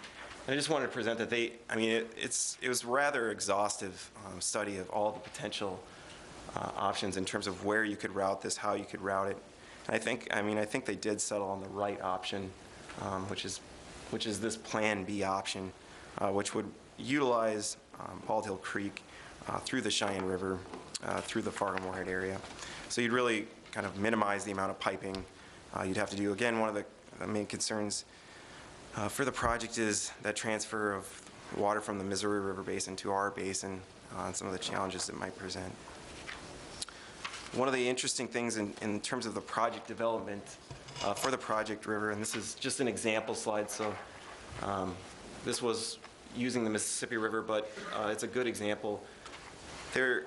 I just wanted to present that it was rather exhaustive study of all the potential options in terms of where you could route this, how you could route it. And I think they did settle on the right option, which is this Plan B option, which would utilize Bald Hill Creek through the Cheyenne River, through the Fargo-Moorhead area. So you'd really kind of minimize the amount of piping you'd have to do. Again, one of the main concerns for the project is that transfer of water from the Missouri River Basin to our basin and some of the challenges it might present. One of the interesting things in terms of the project development for the project river, and this is just an example slide, so this was using the Mississippi River, but it's a good example. The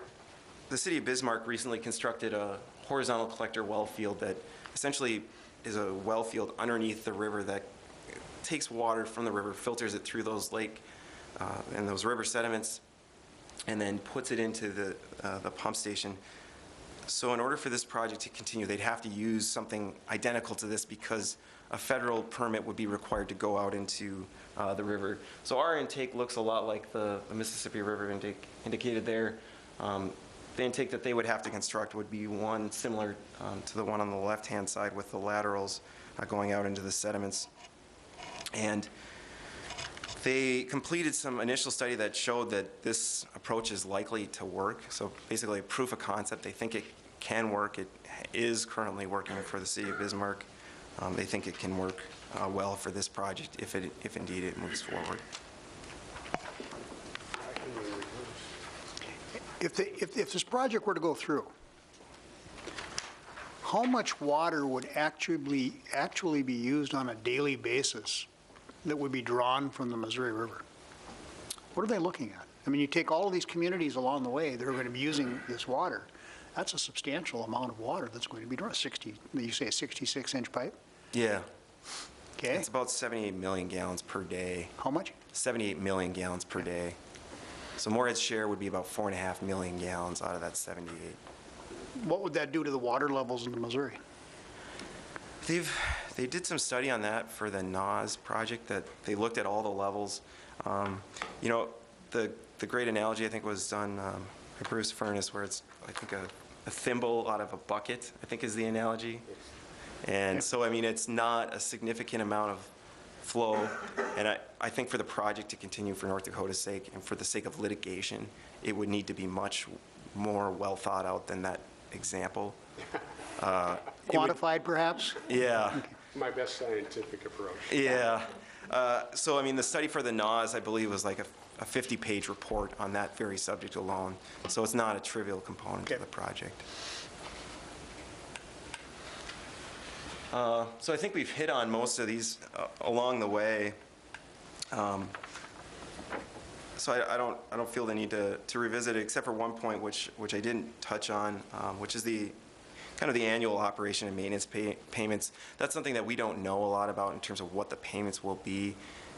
city of Bismarck recently constructed a horizontal collector well field that essentially is a well field underneath the river that takes water from the river, filters it through those lake and those river sediments, and then puts it into the pump station. So in order for this project to continue, they'd have to use something identical to this because a federal permit would be required to go out into the river. So our intake looks a lot like the Mississippi River intake indicated there. The intake that they would have to construct would be one similar to the one on the left-hand side with the laterals going out into the sediments. And they completed some initial study that showed that this approach is likely to work. So basically a proof of concept. They think it can work. It is currently working for the city of Bismarck. They think it can work well for this project if indeed it moves forward. If this project were to go through, how much water would actually be used on a daily basis that would be drawn from the Missouri River? What are they looking at? I mean, you take all of these communities along the way that are going to be using this water. That's a substantial amount of water that's going to be drawn. You say a 66-inch pipe? Yeah. Okay. It's about 78 million gallons per day. How much? 78 million gallons per day. So Moorhead's share would be about 4.5 million gallons out of that 78. What would that do to the water levels in the Missouri? They did some study on that for the NAS project, that they looked at all the levels. You know, the great analogy I think was done by Bruce Furness, where it's, I think, a thimble out of a bucket, I think is the analogy. And so, I mean, it's not a significant amount of flow. And I think for the project to continue for North Dakota's sake and for the sake of litigation, it would need to be much more well thought out than that example. Quantified, perhaps? Yeah. My best scientific approach. Yeah. So, I mean, the study for the NAS, I believe, was like a 50-page report on that very subject alone. So it's not a trivial component of the project. So I think we've hit on most of these along the way. So I don't feel the need to revisit it, except for one point which I didn't touch on, which is the kind of the annual operation and maintenance payments. That's something that we don't know a lot about in terms of what the payments will be,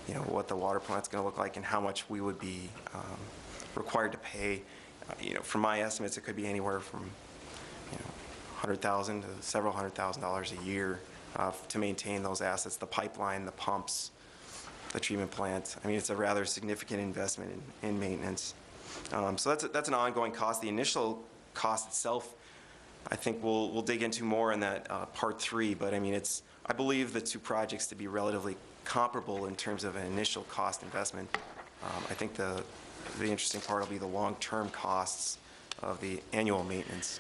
you know, what the water plant's going to look like, and how much we would be required to pay. You know, from my estimates, it could be anywhere from, you know, $100,000 to several $100,000 a year to maintain those assets, the pipeline, the pumps, the treatment plant. I mean, it's a rather significant investment in maintenance. So that's an ongoing cost. The initial cost itself, I think we'll dig into more in that part 3, but I mean, I believe the two projects to be relatively comparable in terms of an initial cost investment. I think the interesting part will be the long-term costs of the annual maintenance.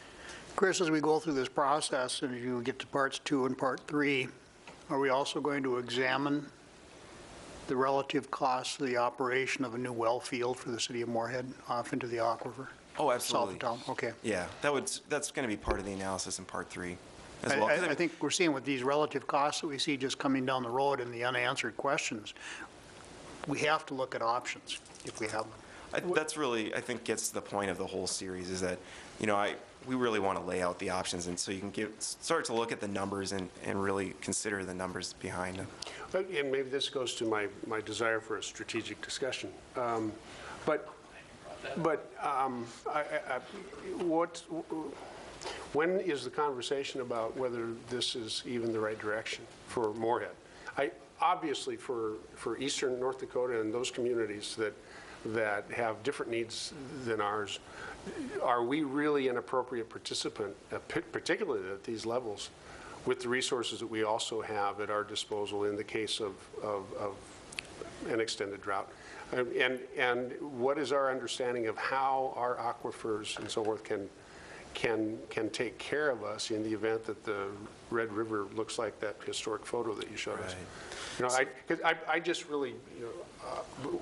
Chris, as we go through this process and you get to parts 2 and part 3, are we also going to examine the relative costs of the operation of a new well field for the city of Moorhead off into the aquifer? Oh, absolutely. South of town, okay. Yeah, that's going to be part of the analysis in part 3 as well. I think we're seeing with these relative costs that we see just coming down the road and the unanswered questions, we have to look at options if we have them. That's really, I think, gets to the point of the whole series, is that, you know, we really want to lay out the options, and so you can start to look at the numbers and really consider the numbers behind them. And maybe this goes to my desire for a strategic discussion. When is the conversation about whether this is even the right direction for Moorhead? Obviously, for eastern North Dakota and those communities that have different needs than ours, are we really an appropriate participant, particularly at these levels, with the resources that we also have at our disposal in the case of an extended drought? And what is our understanding of how our aquifers and so forth can take care of us in the event that the Red River looks like that historic photo that you showed us? You know, I just really, you know,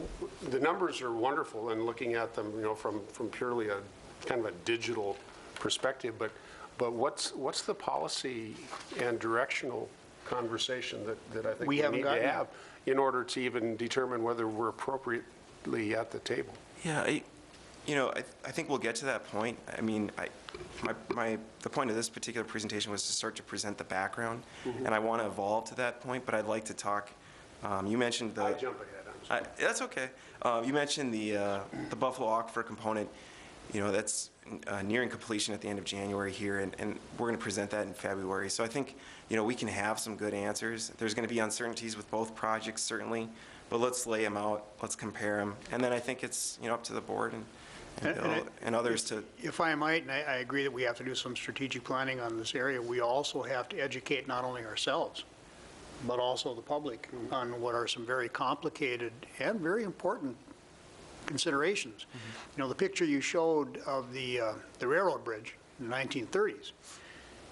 the numbers are wonderful, and looking at them, you know, from purely a kind of a digital perspective, but what's the policy and directional conversation that I think we need to have in order to even determine whether we're appropriately at the table? Yeah, you know, I think we'll get to that point. I mean, the point of this particular presentation was to start to present the background, and I want to evolve to that point, but I'd like to talk, you mentioned the... I jump ahead, I'm sorry. That's okay. You mentioned the Buffalo Aquifer component. You know, that's nearing completion at the end of January here, and we're going to present that in February. So I think, you know, we can have some good answers. There's going to be uncertainties with both projects, certainly, but let's lay them out, let's compare them, and then I think it's, you know, up to the board and Bill and others to... If I might, and I agree that we have to do some strategic planning on this area, we also have to educate not only ourselves, but also the public on what are some very complicated and very important considerations. You know, the picture you showed of the railroad bridge in the 1930s,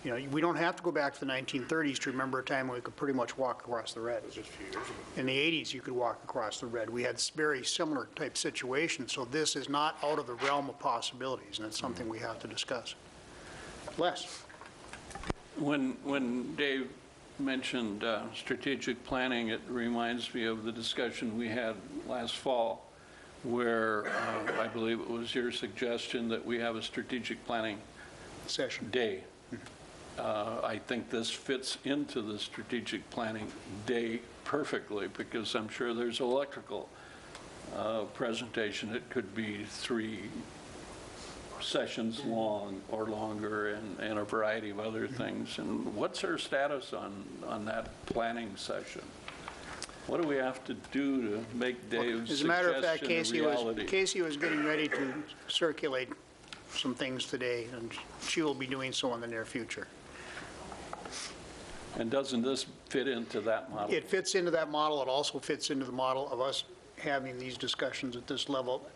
You know, we don't have to go back to the 1930s to remember a time when we could pretty much walk across the red. Just a few years ago. In the 80s, you could walk across the red. We had very similar type situations, so this is not out of the realm of possibilities, and it's something we have to discuss. Les? When Dave mentioned strategic planning, it reminds me of the discussion we had last fall, where I believe it was your suggestion that we have a strategic planning Session. day. I think this fits into the strategic planning day perfectly, because I'm sure there's electrical presentation. It could be 3 sessions long or longer, and a variety of other things. And what's our status on that planning session? What do we have to do to make Dave's As a matter of fact, suggestion a reality? Casey was getting ready to circulate some things today, and she will be doing so in the near future. And doesn't this fit into that model? It fits into that model. It also fits into the model of us having these discussions at this level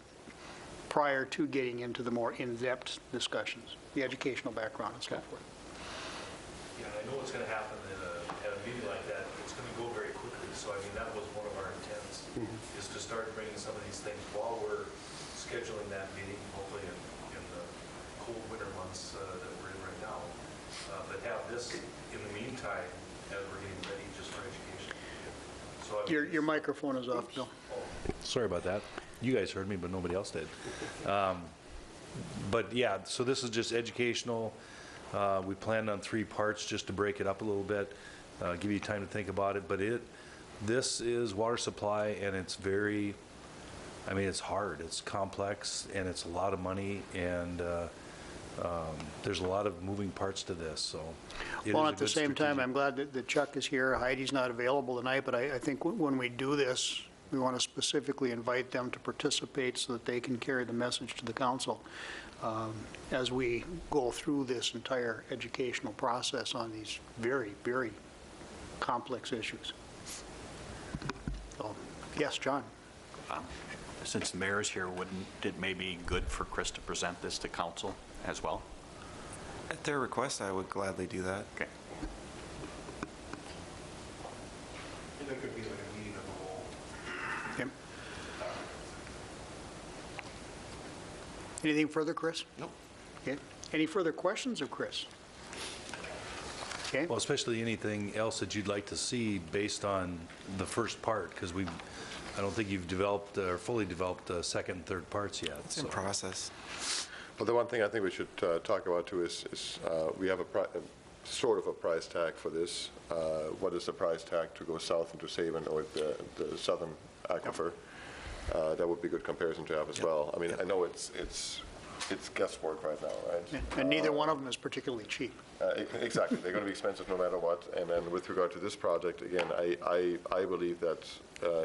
prior to getting into the more in-depth discussions, the educational background and so Okay. forth. Yeah, I know what's going to happen at a meeting like that. It's going to go very quickly. So, I mean, that was one of our intents, is to start bringing some of these things while we're scheduling that meeting, hopefully in the cold winter months that we're in right now. But have this in the meantime as we're getting ready just for education. So I mean, Your microphone is off, Bill. Sorry about that. You guys heard me, but nobody else did. But yeah, so this is just educational. We planned on 3 parts just to break it up a little bit, give you time to think about it. But this is water supply, and it's very, I mean, it's hard. It's complex, and it's a lot of money, and there's a lot of moving parts to this, so. it Well, is a at the good same time, strategic- I'm glad that Chuck is here. Heidi's not available tonight, but I think when we do this, we want to specifically invite them to participate so that they can carry the message to the council as we go through this entire educational process on these very, very complex issues. So, yes, John? Since the mayor's here, wouldn't it may be good for Chris to present this to council as well? At their request, I would gladly do that. Okay. And it could be like a meeting of the whole. Okay. Anything further, Chris? Nope. Okay. Any further questions of Chris? Okay. Well, especially anything else that you'd like to see based on the first part, because I don't think you've developed or fully developed the second and third parts yet. It's in so. process. But the one thing I think we should talk about too is we have a sort of a price tag for this. What is the price tag to go south into Sabin or the southern aquifer? That would be a good comparison to have as well. I mean, I know it's guesswork right now, right? And neither one of them is particularly cheap. Exactly. They're going to be expensive no matter what. And then with regard to this project, again, I believe that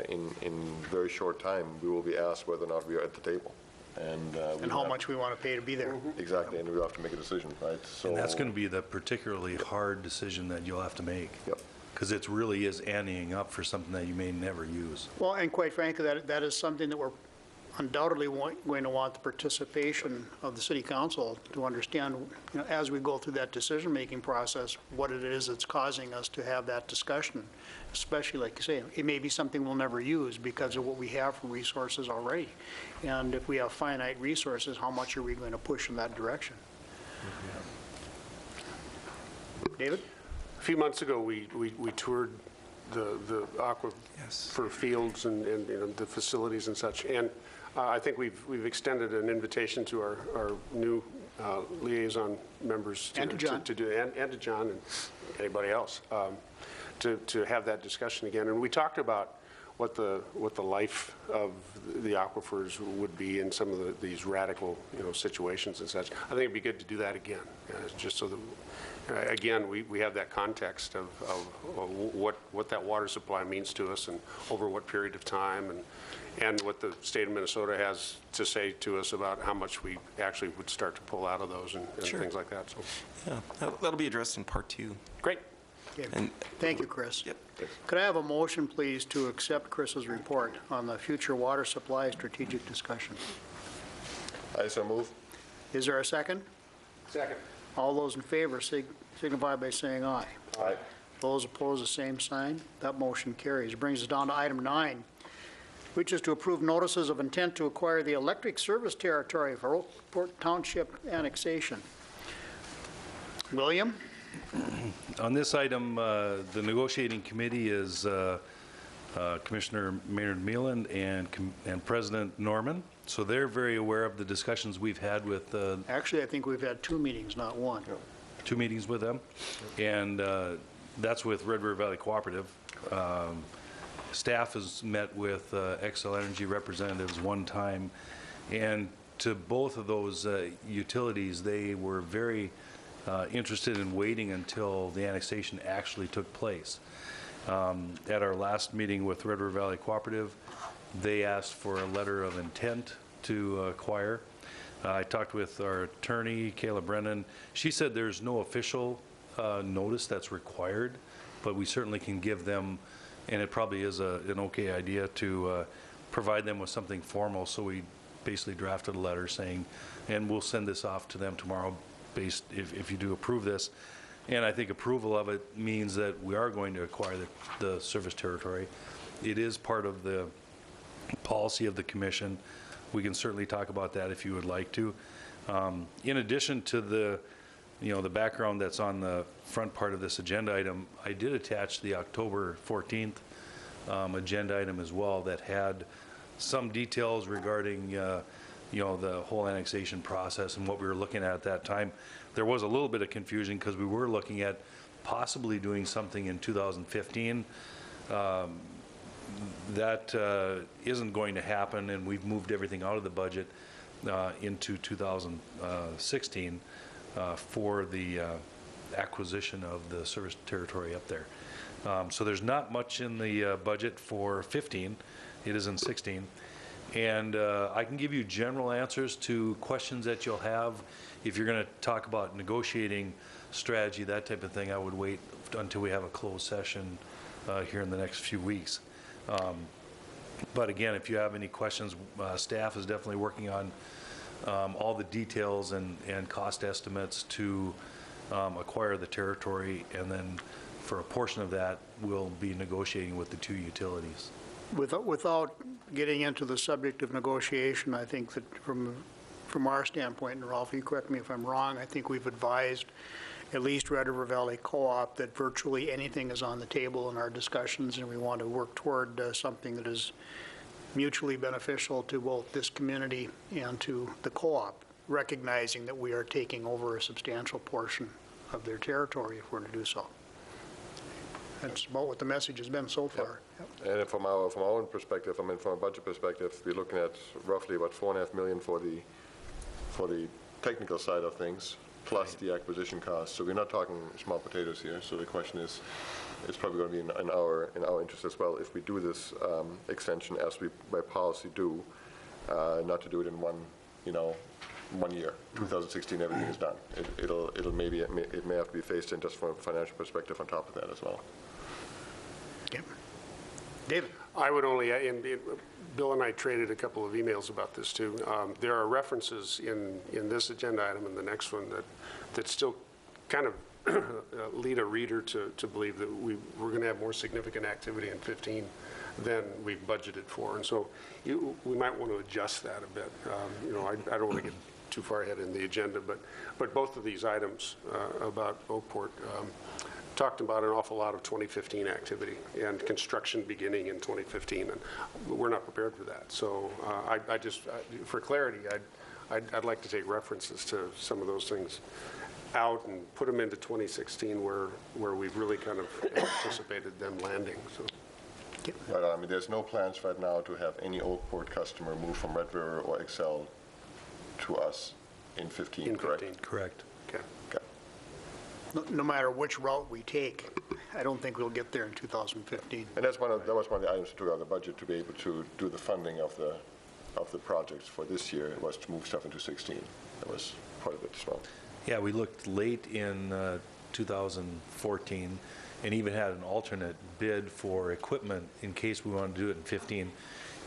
in very short time, we will be asked whether or not we are at the table. And how much we want to pay to be there. Exactly, and we'll have to make a decision, right? So And that's going to be the particularly hard decision that you'll have to make. Yep. Because it really is anteing up for something that you may never use. Well, and quite frankly, that is something that we're undoubtedly going to want the participation of the city council to understand, you know, as we go through that decision-making process, what it is that's causing us to have that discussion, especially, like you say, it may be something we'll never use because of what we have for resources already. And if we have finite resources, how much are we going to push in that direction? David? A few months ago, we toured the aquifer Yes. fields and you know, the facilities and such. And I think we've extended an invitation to our new liaison members. And to John. To do, and to John and anybody else, to have that discussion again. And we talked about what the life of the aquifers would be in some of these radical, you know, situations and such. I think it'd be good to do that again, just so that, again, we have that context of what that water supply means to us and over what period of time, and what the state of Minnesota has to say to us about how much we actually would start to pull out of those and Sure. things like that. So, Yeah, that'll be addressed in part 2. great. Okay. And- Thank you, Chris. Yep. Could I have a motion, please, to accept Chris's report on the future water supply strategic discussion? I so move. Is there a second? Second. All those in favor signify by saying aye. Aye. Those opposed, the same sign. That motion carries. Brings us down to item 9, which is to approve notices of intent to acquire the electric service territory for Oakport Township annexation. William? On this item, the negotiating committee is Commissioner Maynard Meeland and President Norman. So they're very aware of the discussions we've had with, Actually, I think we've had 2 meetings, not 1. 2 meetings with them. And that's with Red River Valley Cooperative. Staff has met with Xcel Energy representatives one time. And to both of those utilities, they were very interested in waiting until the annexation actually took place. At our last meeting with Red River Valley Cooperative, they asked for a letter of intent to acquire. I talked with our attorney, Kayla Brennan. She said there's no official notice that's required, but we certainly can give them, and it probably is an okay idea to provide them with something formal. So we basically drafted a letter saying, and we'll send this off to them tomorrow based if you do approve this. And I think approval of it means that we are going to acquire the service territory. It is part of the policy of the commission. We can certainly talk about that if you would like to. In addition to the background that's on the front part of this agenda item, I did attach the October 14th agenda item as well that had some details regarding the whole annexation process and what we were looking at that time. There was a little bit of confusion because we were looking at possibly doing something in 2015. That isn't going to happen, and we've moved everything out of the budget into 2016 for the acquisition of the service territory up there. So there's not much in the budget for 15. It is in 16. And I can give you general answers to questions that you'll have. If you're going to talk about negotiating strategy, that type of thing, I would wait until we have a closed session here in the next few weeks. But again, if you have any questions, staff is definitely working on all the details and cost estimates to acquire the territory, and then for a portion of that, we'll be negotiating with the 2 utilities. Without getting into the subject of negotiation, I think that from our standpoint, and Ralph, you correct me if I'm wrong, I think we've advised at least Red River Valley Co-op that virtually anything is on the table in our discussions, and we want to work toward something that is mutually beneficial to both this community and to the co-op, recognizing that we are taking over a substantial portion of their territory if we're to do so. That's about what the message has been so far. Yep. And from our own perspective, I mean, from a budget perspective, we're looking at roughly about $4.5 million for the technical side of things, plus the acquisition costs. So we're not talking small potatoes here. So the question is, it's probably going to be in our interest as well if we do this extension as we by policy do, not to do it in one year. 2016, everything is done. It may have to be phased in just from a financial perspective on top of that as well. Yep. David? I would only, and Bill and I traded a couple of emails about this too. There are references in this agenda item and the next one that still kind of lead a reader to believe that we're going to have more significant activity in 15 than we've budgeted for. And so we might want to adjust that a bit. I don't want to get too far ahead in the agenda, but both of these items about Oakport talked about an awful lot of 2015 activity and construction beginning in 2015, and we're not prepared for that. So for clarity, I'd like to take references to some of those things out and put them into 2016 where we've really kind of anticipated them landing. So. But I mean, there's no plans right now to have any Oakport customer move from Red River or Xcel to us in 15, correct? 15. Correct. Okay. Okay. No matter which route we take, I don't think we'll get there in 2015. And that was one of the items that took out of the budget to be able to do the funding of the projects for this year was to move stuff into 16. That was part of it as well. Yeah, we looked late in 2014 and even had an alternate bid for equipment in case we wanted to do it in 15.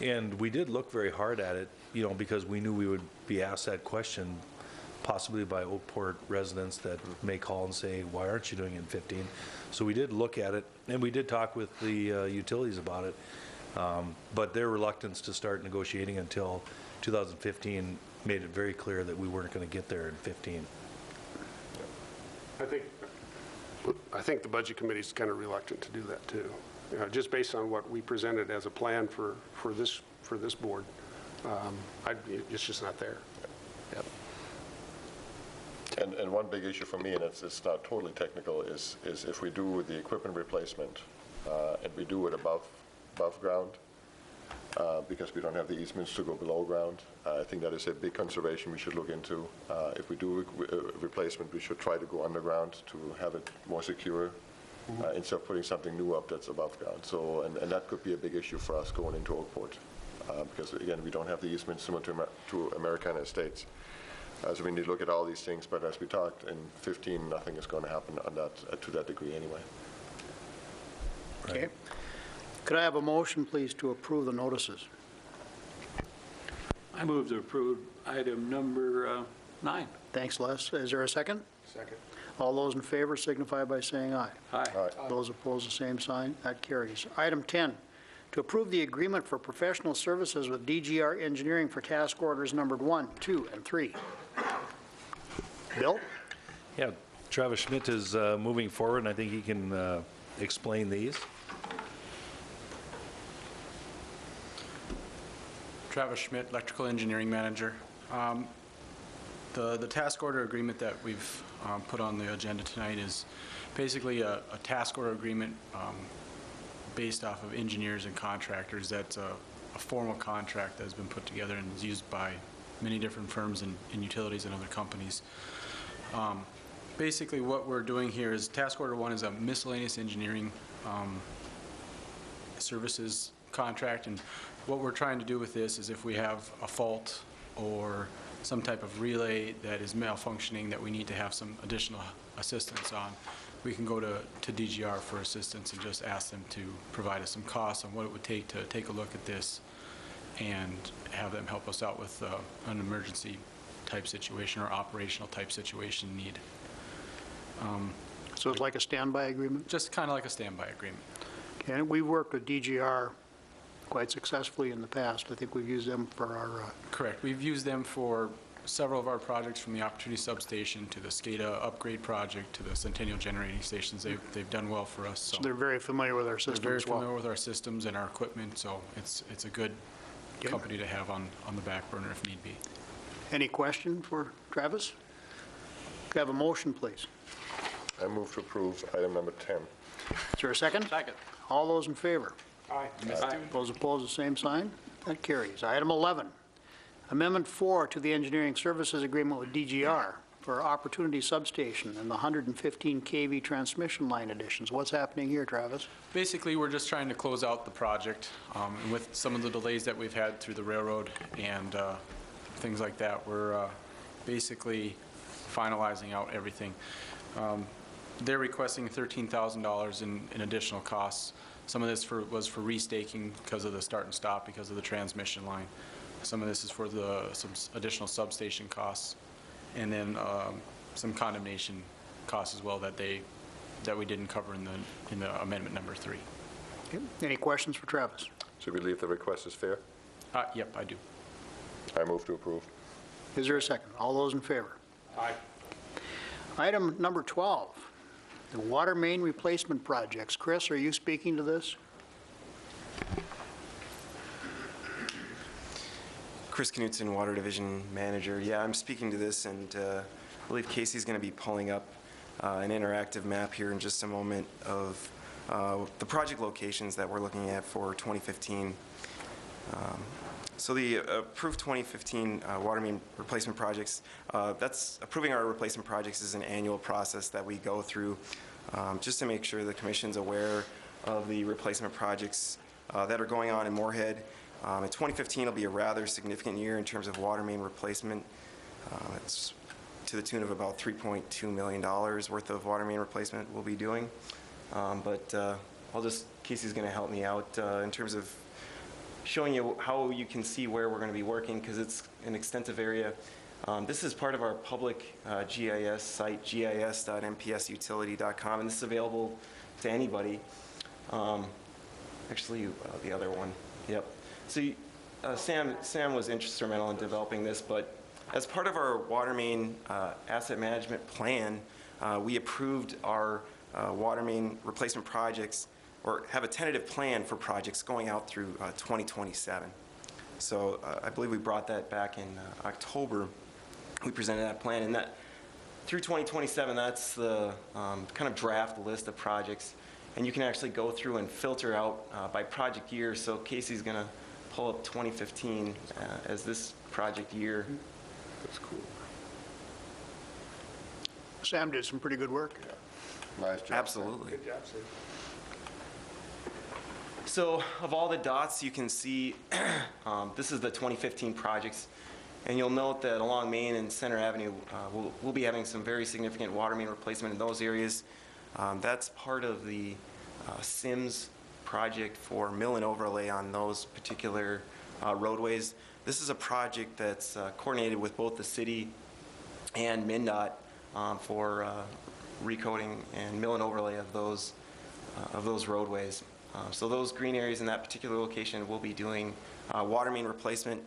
And we did look very hard at it, because we knew we would be asked that question possibly by Oakport residents that may call and say, why aren't you doing it in 15? So we did look at it, and we did talk with the utilities about it, but their reluctance to start negotiating until 2015 made it very clear that we weren't going to get there in 15. I think the Budget Committee's kind of reluctant to do that, too. Just based on what we presented as a plan for this board, it's just not there. Yep. And one big issue for me, and it's not totally technical, is if we do the equipment replacement and we do it above ground, because we don't have the easements to go below ground, I think that is a big conservation we should look into. If we do replacement, we should try to go underground to have it more secure, instead of putting something new up that's above ground. So, and that could be a big issue for us going into Oakport, because again, we don't have the easements similar to Americana Estates. So we need to look at all these things, but as we talked, in 15, nothing is going to happen on that, to that degree anyway. Okay. Could I have a motion, please, to approve the notices? I move to approve item number 9. Thanks, Les. Is there a second? Second. All those in favor signify by saying aye. Aye. All right. Those opposed, the same sign. That carries. Item 10, to approve the agreement for professional services with DGR Engineering for task orders numbered 1, 2, and 3. Bill? Yeah, Travis Schmidt is moving forward, and I think he can explain these. Travis Schmidt, Electrical Engineering Manager. The task order agreement that we've put on the agenda tonight is basically a task order agreement based off of engineers and contractors. That's a formal contract that has been put together and is used by many different firms and utilities and other companies. Basically, what we're doing here is task order 1 is a miscellaneous engineering services contract, and what we're trying to do with this is if we have a fault or some type of relay that is malfunctioning that we need to have some additional assistance on, we can go to DGR for assistance and just ask them to provide us some costs on what it would take to take a look at this and have them help us out with an emergency type situation or operational type situation need. So it's like a standby agreement? Just kind of like a standby agreement. Okay, and we've worked with DGR quite successfully in the past. I think we've used them for our... Correct. We've used them for several of our projects, from the Opportunity Substation to the SCADA upgrade project to the Centennial Generating Stations. They've done well for us. So they're very familiar with our system They're very as well. familiar with our systems and our equipment, so it's a good Okay. company to have on the back burner if need be. Any question for Travis? Could I have a motion, please? I move to approve item number 10. Is there a second? Second. All those in favor? Aye. Those opposed, the same sign. That carries. Item 11, Amendment 4 to the Engineering Services Agreement with DGR for Opportunity Substation and the 115 kV transmission line additions. What's happening here, Travis? Basically, we're just trying to close out the project. And with some of the delays that we've had through the railroad and things like that, we're basically finalizing out everything. They're requesting $13,000 in additional costs. Some of this was for restaking because of the start and stop because of the transmission line. Some of this is for some additional substation costs, and then some condemnation costs as well that we didn't cover in the amendment number 3. Okay. Any questions for Travis? So we believe the request is fair? Yep, I do. I move to approve. Is there a second? All those in favor? Aye. Item number 12, the water main replacement projects. Chris, are you speaking to this? Chris Knutson, Water Division Manager. Yeah, I'm speaking to this, and I believe Casey's going to be pulling up an interactive map here in just a moment of the project locations that we're looking at for 2015. So the approved 2015 water main replacement projects, that's approving our replacement projects is an annual process that we go through just to make sure the Commission's aware of the replacement projects that are going on in Moorhead. In 2015 will be a rather significant year in terms of water main replacement. It's to the tune of about $3.2 million worth of water main replacement we'll be doing. Casey's going to help me out in terms of showing you how you can see where we're going to be working, because it's an extensive area. This is part of our public GIS site, gis.mpsutility.com, and this is available to anybody. Actually, the other one, yep. So Sam was instrumental in developing this, but as part of our water main asset management plan, we approved our water main replacement projects, or have a tentative plan for projects going out through 2027. So I believe we brought that back in October. We presented that plan, and that through 2027, that's the kind of draft list of projects. And you can actually go through and filter out by project year. So Casey's going to pull up 2015 as this project year. That's cool. Sam did some pretty good work. Nice job. Absolutely. Good job, Steve. So of all the dots you can see, this is the 2015 projects. And you'll note that along Main and Center Avenue, we'll be having some very significant water main replacement in those areas. That's part of the SIMS project for mill and overlay on those particular roadways. This is a project that's coordinated with both the city and MnDOT for recoding and mill and overlay of those roadways. So those green areas in that particular location will be doing water main replacement.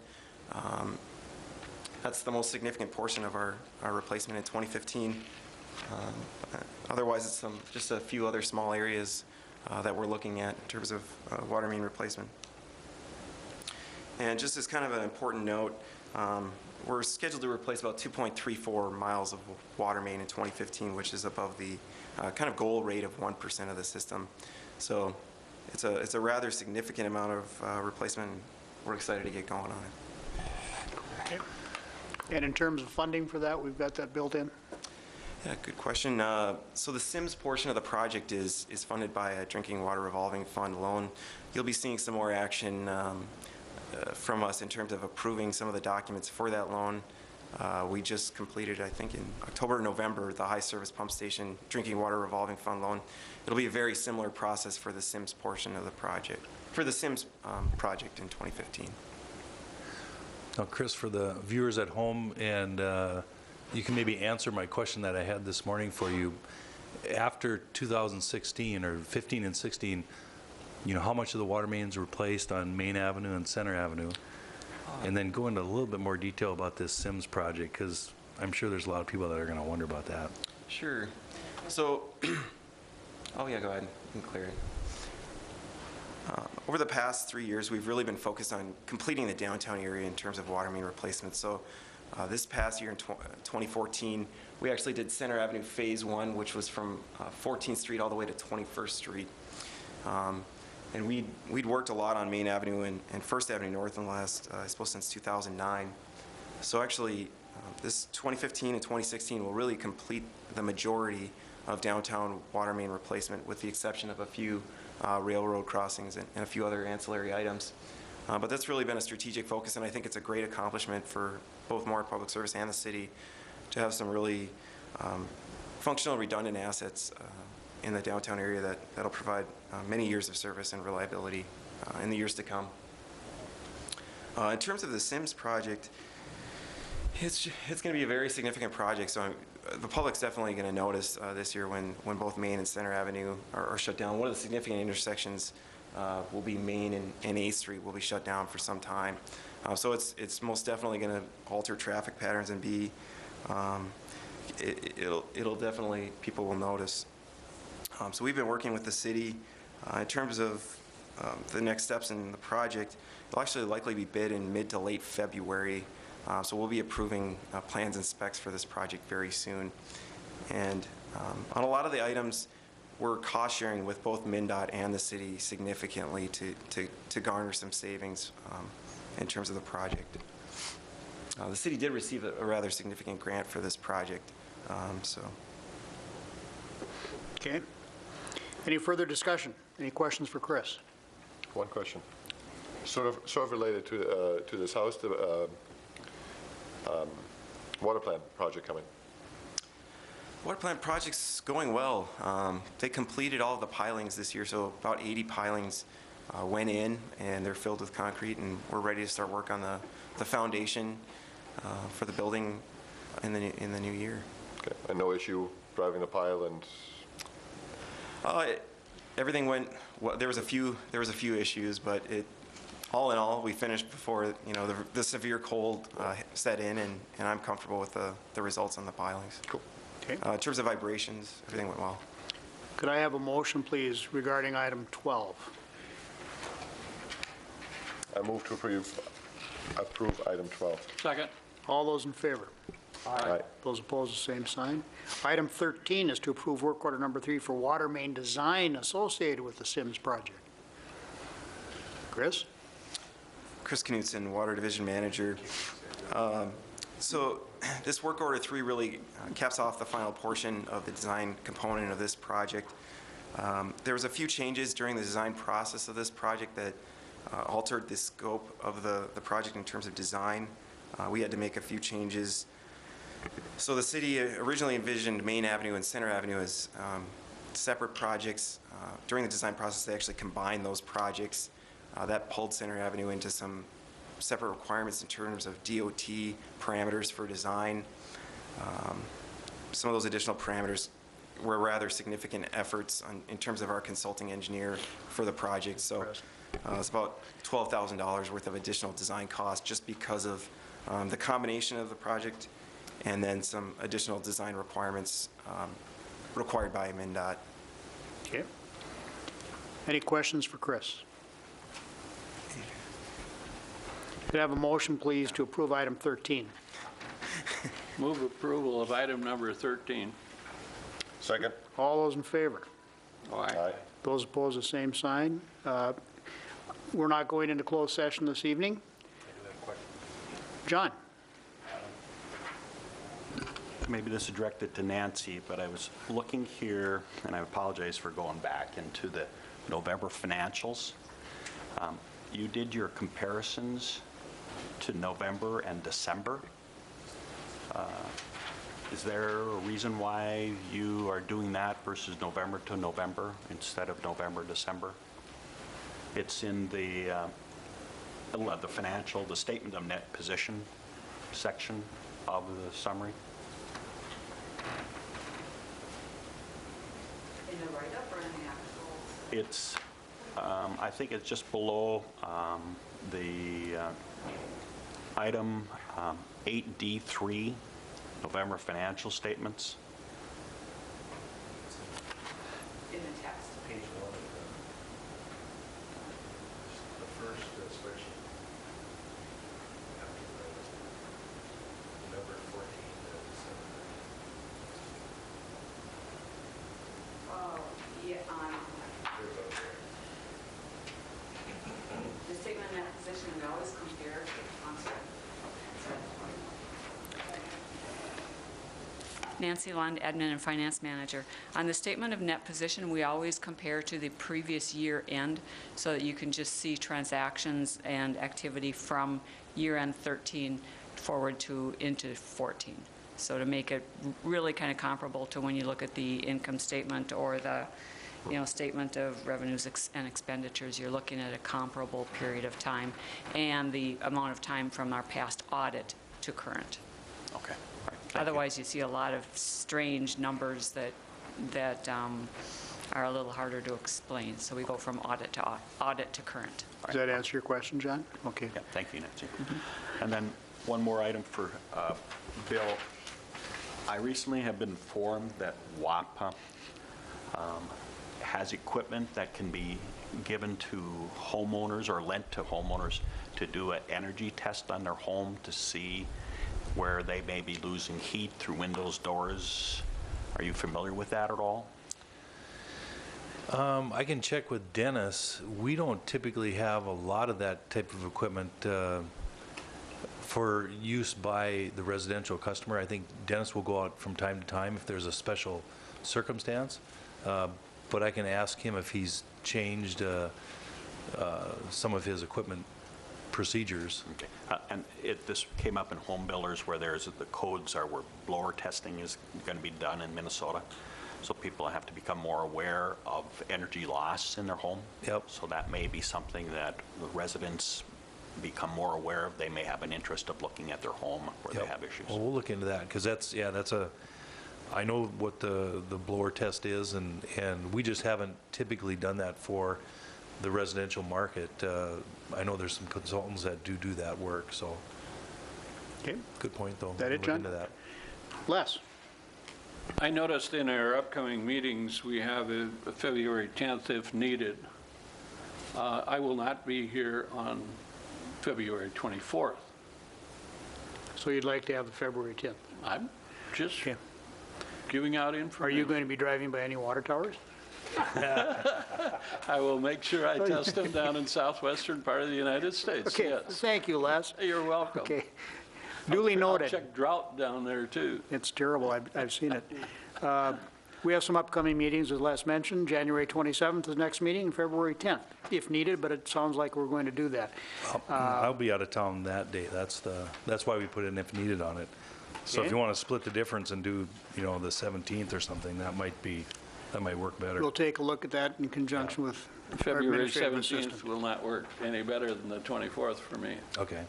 That's the most significant portion of our replacement in 2015. Otherwise, it's just a few other small areas that we're looking at in terms of water main replacement. And just as kind of an important note, we're scheduled to replace about 2.34 miles of water main in 2015, which is above the kind of goal rate of 1% of the system. So it's a rather significant amount of replacement. We're excited to get going on it. Okay. And in terms of funding for that, we've got that built in? Yeah, good question. So the SIMS portion of the project is funded by a Drinking Water Revolving Fund loan. You'll be seeing some more action from us in terms of approving some of the documents for that loan. We just completed, I think in October or November, the High Service Pump Station Drinking Water Revolving Fund loan. It'll be a very similar process for the SIMS portion of the project, for the SIMS project in 2015. Now, Chris, for the viewers at home, and you can maybe answer my question that I had this morning for you. After 2016, or 15 and 16, you know, how much of the water mains replaced on Main Avenue and Center Avenue? And then go into a little bit more detail about this SIMS project, because I'm sure there's a lot of people that are going to wonder about that. Sure. So, oh yeah, go ahead. You can clear it. Over the past 3 years, we've really been focused on completing the downtown area in terms of water main replacement. So this past year in 2014, we actually did Center Avenue Phase 1, which was from 14th Street all the way to 21st Street. And we'd worked a lot on Main Avenue and First Avenue North in the last, I suppose, since 2009. So actually, this 2015 and 2016 will really complete the majority of downtown water main replacement, with the exception of a few railroad crossings and a few other ancillary items. But that's really been a strategic focus, and I think it's a great accomplishment for both Moorhead Public Service and the city to have some really functional, redundant assets in the downtown area that'll provide many years of service and reliability in the years to come. In terms of the SIMS project, it's going to be a very significant project. So the public's definitely going to notice this year when both Main and Center Avenue are shut down. One of the significant intersections will be Main and 8th Street will be shut down for some time. So it's most definitely going to alter traffic patterns and be, it'll definitely, people will notice. So we've been working with the city in terms of the next steps in the project. It'll actually likely be bid in mid to late February. So we'll be approving plans and specs for this project very soon. And on a lot of the items, we're cost sharing with both MnDOT and the city significantly to garner some savings in terms of the project. The city did receive a rather significant grant for this project. Okay. Any further discussion? Any questions for Chris? One question. Sort of related to this house, the water plant project coming. Water plant project's going well. They completed all of the pilings this year, so about 80 pilings went in, and they're filled with concrete, and we're ready to start work on the foundation. for the building in the new year. Okay, and no issue driving the pile and, Everything went, well, there was a few issues, but all in all, we finished before, the severe cold set in, and I'm comfortable with the results on the pilings. cool. Okay. In terms of vibrations, everything went well. Could I have a motion, please, regarding item 12? I move to approve item 12. Second. All those in favor? Aye. Those opposed, the same sign. Item 13 is to approve work order number 3 for water main design associated with the Sims project. Chris? Chris Knutson, Water Division Manager. So this work order 3 really caps off the final portion of the design component of this project. There was a few changes during the design process of this project that altered the scope of the project in terms of design. We had to make a few changes. So the city originally envisioned Main Avenue and Center Avenue as separate projects. During the design process, they actually combined those projects. That pulled Center Avenue into some separate requirements in terms of DOT parameters for design. Some of those additional parameters were rather significant efforts in terms of our consulting engineer for the project. So it's about $12,000 worth of additional design costs just because of the combination of the project and then some additional design requirements required by MnDOT. Okay. Any questions for Chris? Could I have a motion, please, to approve item 13? Move approval of item number 13. Second? All those in favor? Aye. Those opposed, the same sign. We're not going into closed session this evening. John? Maybe this is directed to Nancy, but I was looking here, and I apologize for going back into the November financials. You did your comparisons to November and December. Is there a reason why you are doing that versus November to November instead of November, December? It's in the financial, the statement of net position section of the summary. In the write-up or in the actuals? It's, I think it's just below the item 8D3, November financial statements. In the text. Page 1 of the first spreadsheet. After the November 14th to December. Oh, yeah, There's over there. the statement in that position, we always compare to, I'm sorry. Nancy Lund, Admin and Finance Manager. On the statement of net position, we always compare to the previous year end so that you can just see transactions and activity from year end 13 forward to into 14. So to make it really kind of comparable to when you look at the income statement or the statement of revenues and expenditures, you're looking at a comparable period of time and the amount of time from our past audit to current. Okay. All right. Thank you. Otherwise, you see a lot of strange numbers that are a little harder to explain. So we go from audit to current. Does that answer your question, John? Okay. Yeah, thank you, Nancy. And then one more item for Bill. I recently have been informed that WAPA has equipment that can be given to homeowners or lent to homeowners to do an energy test on their home to see where they may be losing heat through windows, doors. Are you familiar with that at all? I can check with Dennis. We don't typically have a lot of that type of equipment for use by the residential customer. I think Dennis will go out from time to time if there's a special circumstance. But I can ask him if he's changed some of his equipment procedures. Okay. And this came up in home builders where the codes are where blower testing is going to be done in Minnesota. So people have to become more aware of energy loss in their home. Yep. So that may be something that the residents become more aware of, they may have an interest of looking at their home where they Yep. have issues. Well, we'll look into that, because that's I know what the blower test is, and we just haven't typically done that for the residential market. I know there's some consultants that do that work, so, Okay, good point, though. That it, Look John? into that. Les? I noticed in our upcoming meetings, we have a February 10th if needed. I will not be here on February 24th. So you'd like to have the February 10th? I'm just Okay. giving out Are information. you going to be driving by any water towers? I will make sure I test them down in southwestern part of the United States, Okay, yes. thank you, Les. You're welcome. Okay, duly I'll noted. check drought down there, too. It's terrible, I've seen it. We have some upcoming meetings, as Les mentioned. January 27th is the next meeting, and February 10th, if needed, but it sounds like we're going to do that. I'll be out of town that day. That's why we put in if needed on it. So if Okay. you want to split the difference and do, the 17th or something, that might work better. We'll take a look at that in conjunction with our February administrative 17th assistant. will not work any better than the 24th for me. Okay.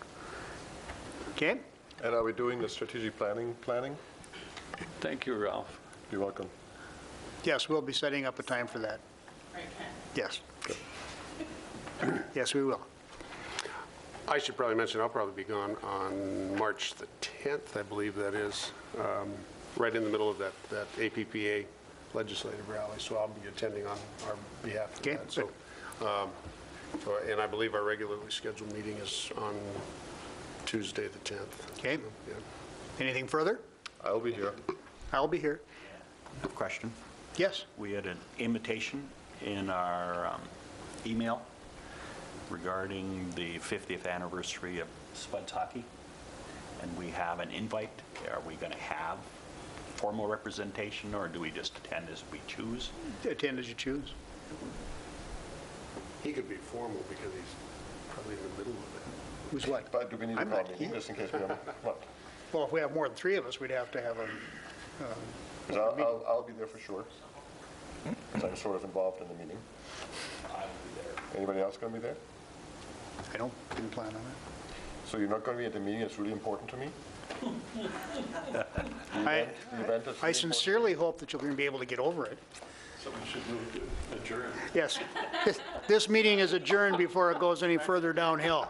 Okay? And are we doing the strategic planning? Thank you, Ralph. You're welcome. Yes, we'll be setting up a time for that. Yes. Yes, we will. I should probably mention, I'll probably be gone on March the 10th, I believe that is, right in the middle of that APPA legislative rally, so I'll be attending on our behalf for Okay, that. So, and I believe our regularly scheduled meeting is on Tuesday, the 10th. Okay. So, yeah. Anything further? I'll be here. I'll be here. Question? Yes? We had an invitation in our email regarding the 50th anniversary of Spuds Hockey, and we have an invite. Are we going to have formal representation, or do we just attend as we choose? Attend as you choose. He could be formal because he's probably in the middle of it. Who's what? But do we need a I'm not call meeting, here. just in case we don't, what? Well, if we have more than three of us, we'd have to have a, 'Cause I'll be there for sure, because I'm sort of involved in the meeting. I will be there. Anybody else going to be there? didn't plan on it. So you're not going to be at the meeting, it's really important to me? I The event is really important? sincerely hope that you're going to be able to get over it. So we should move to adjourn. Yes. This meeting is adjourned before it goes any further downhill.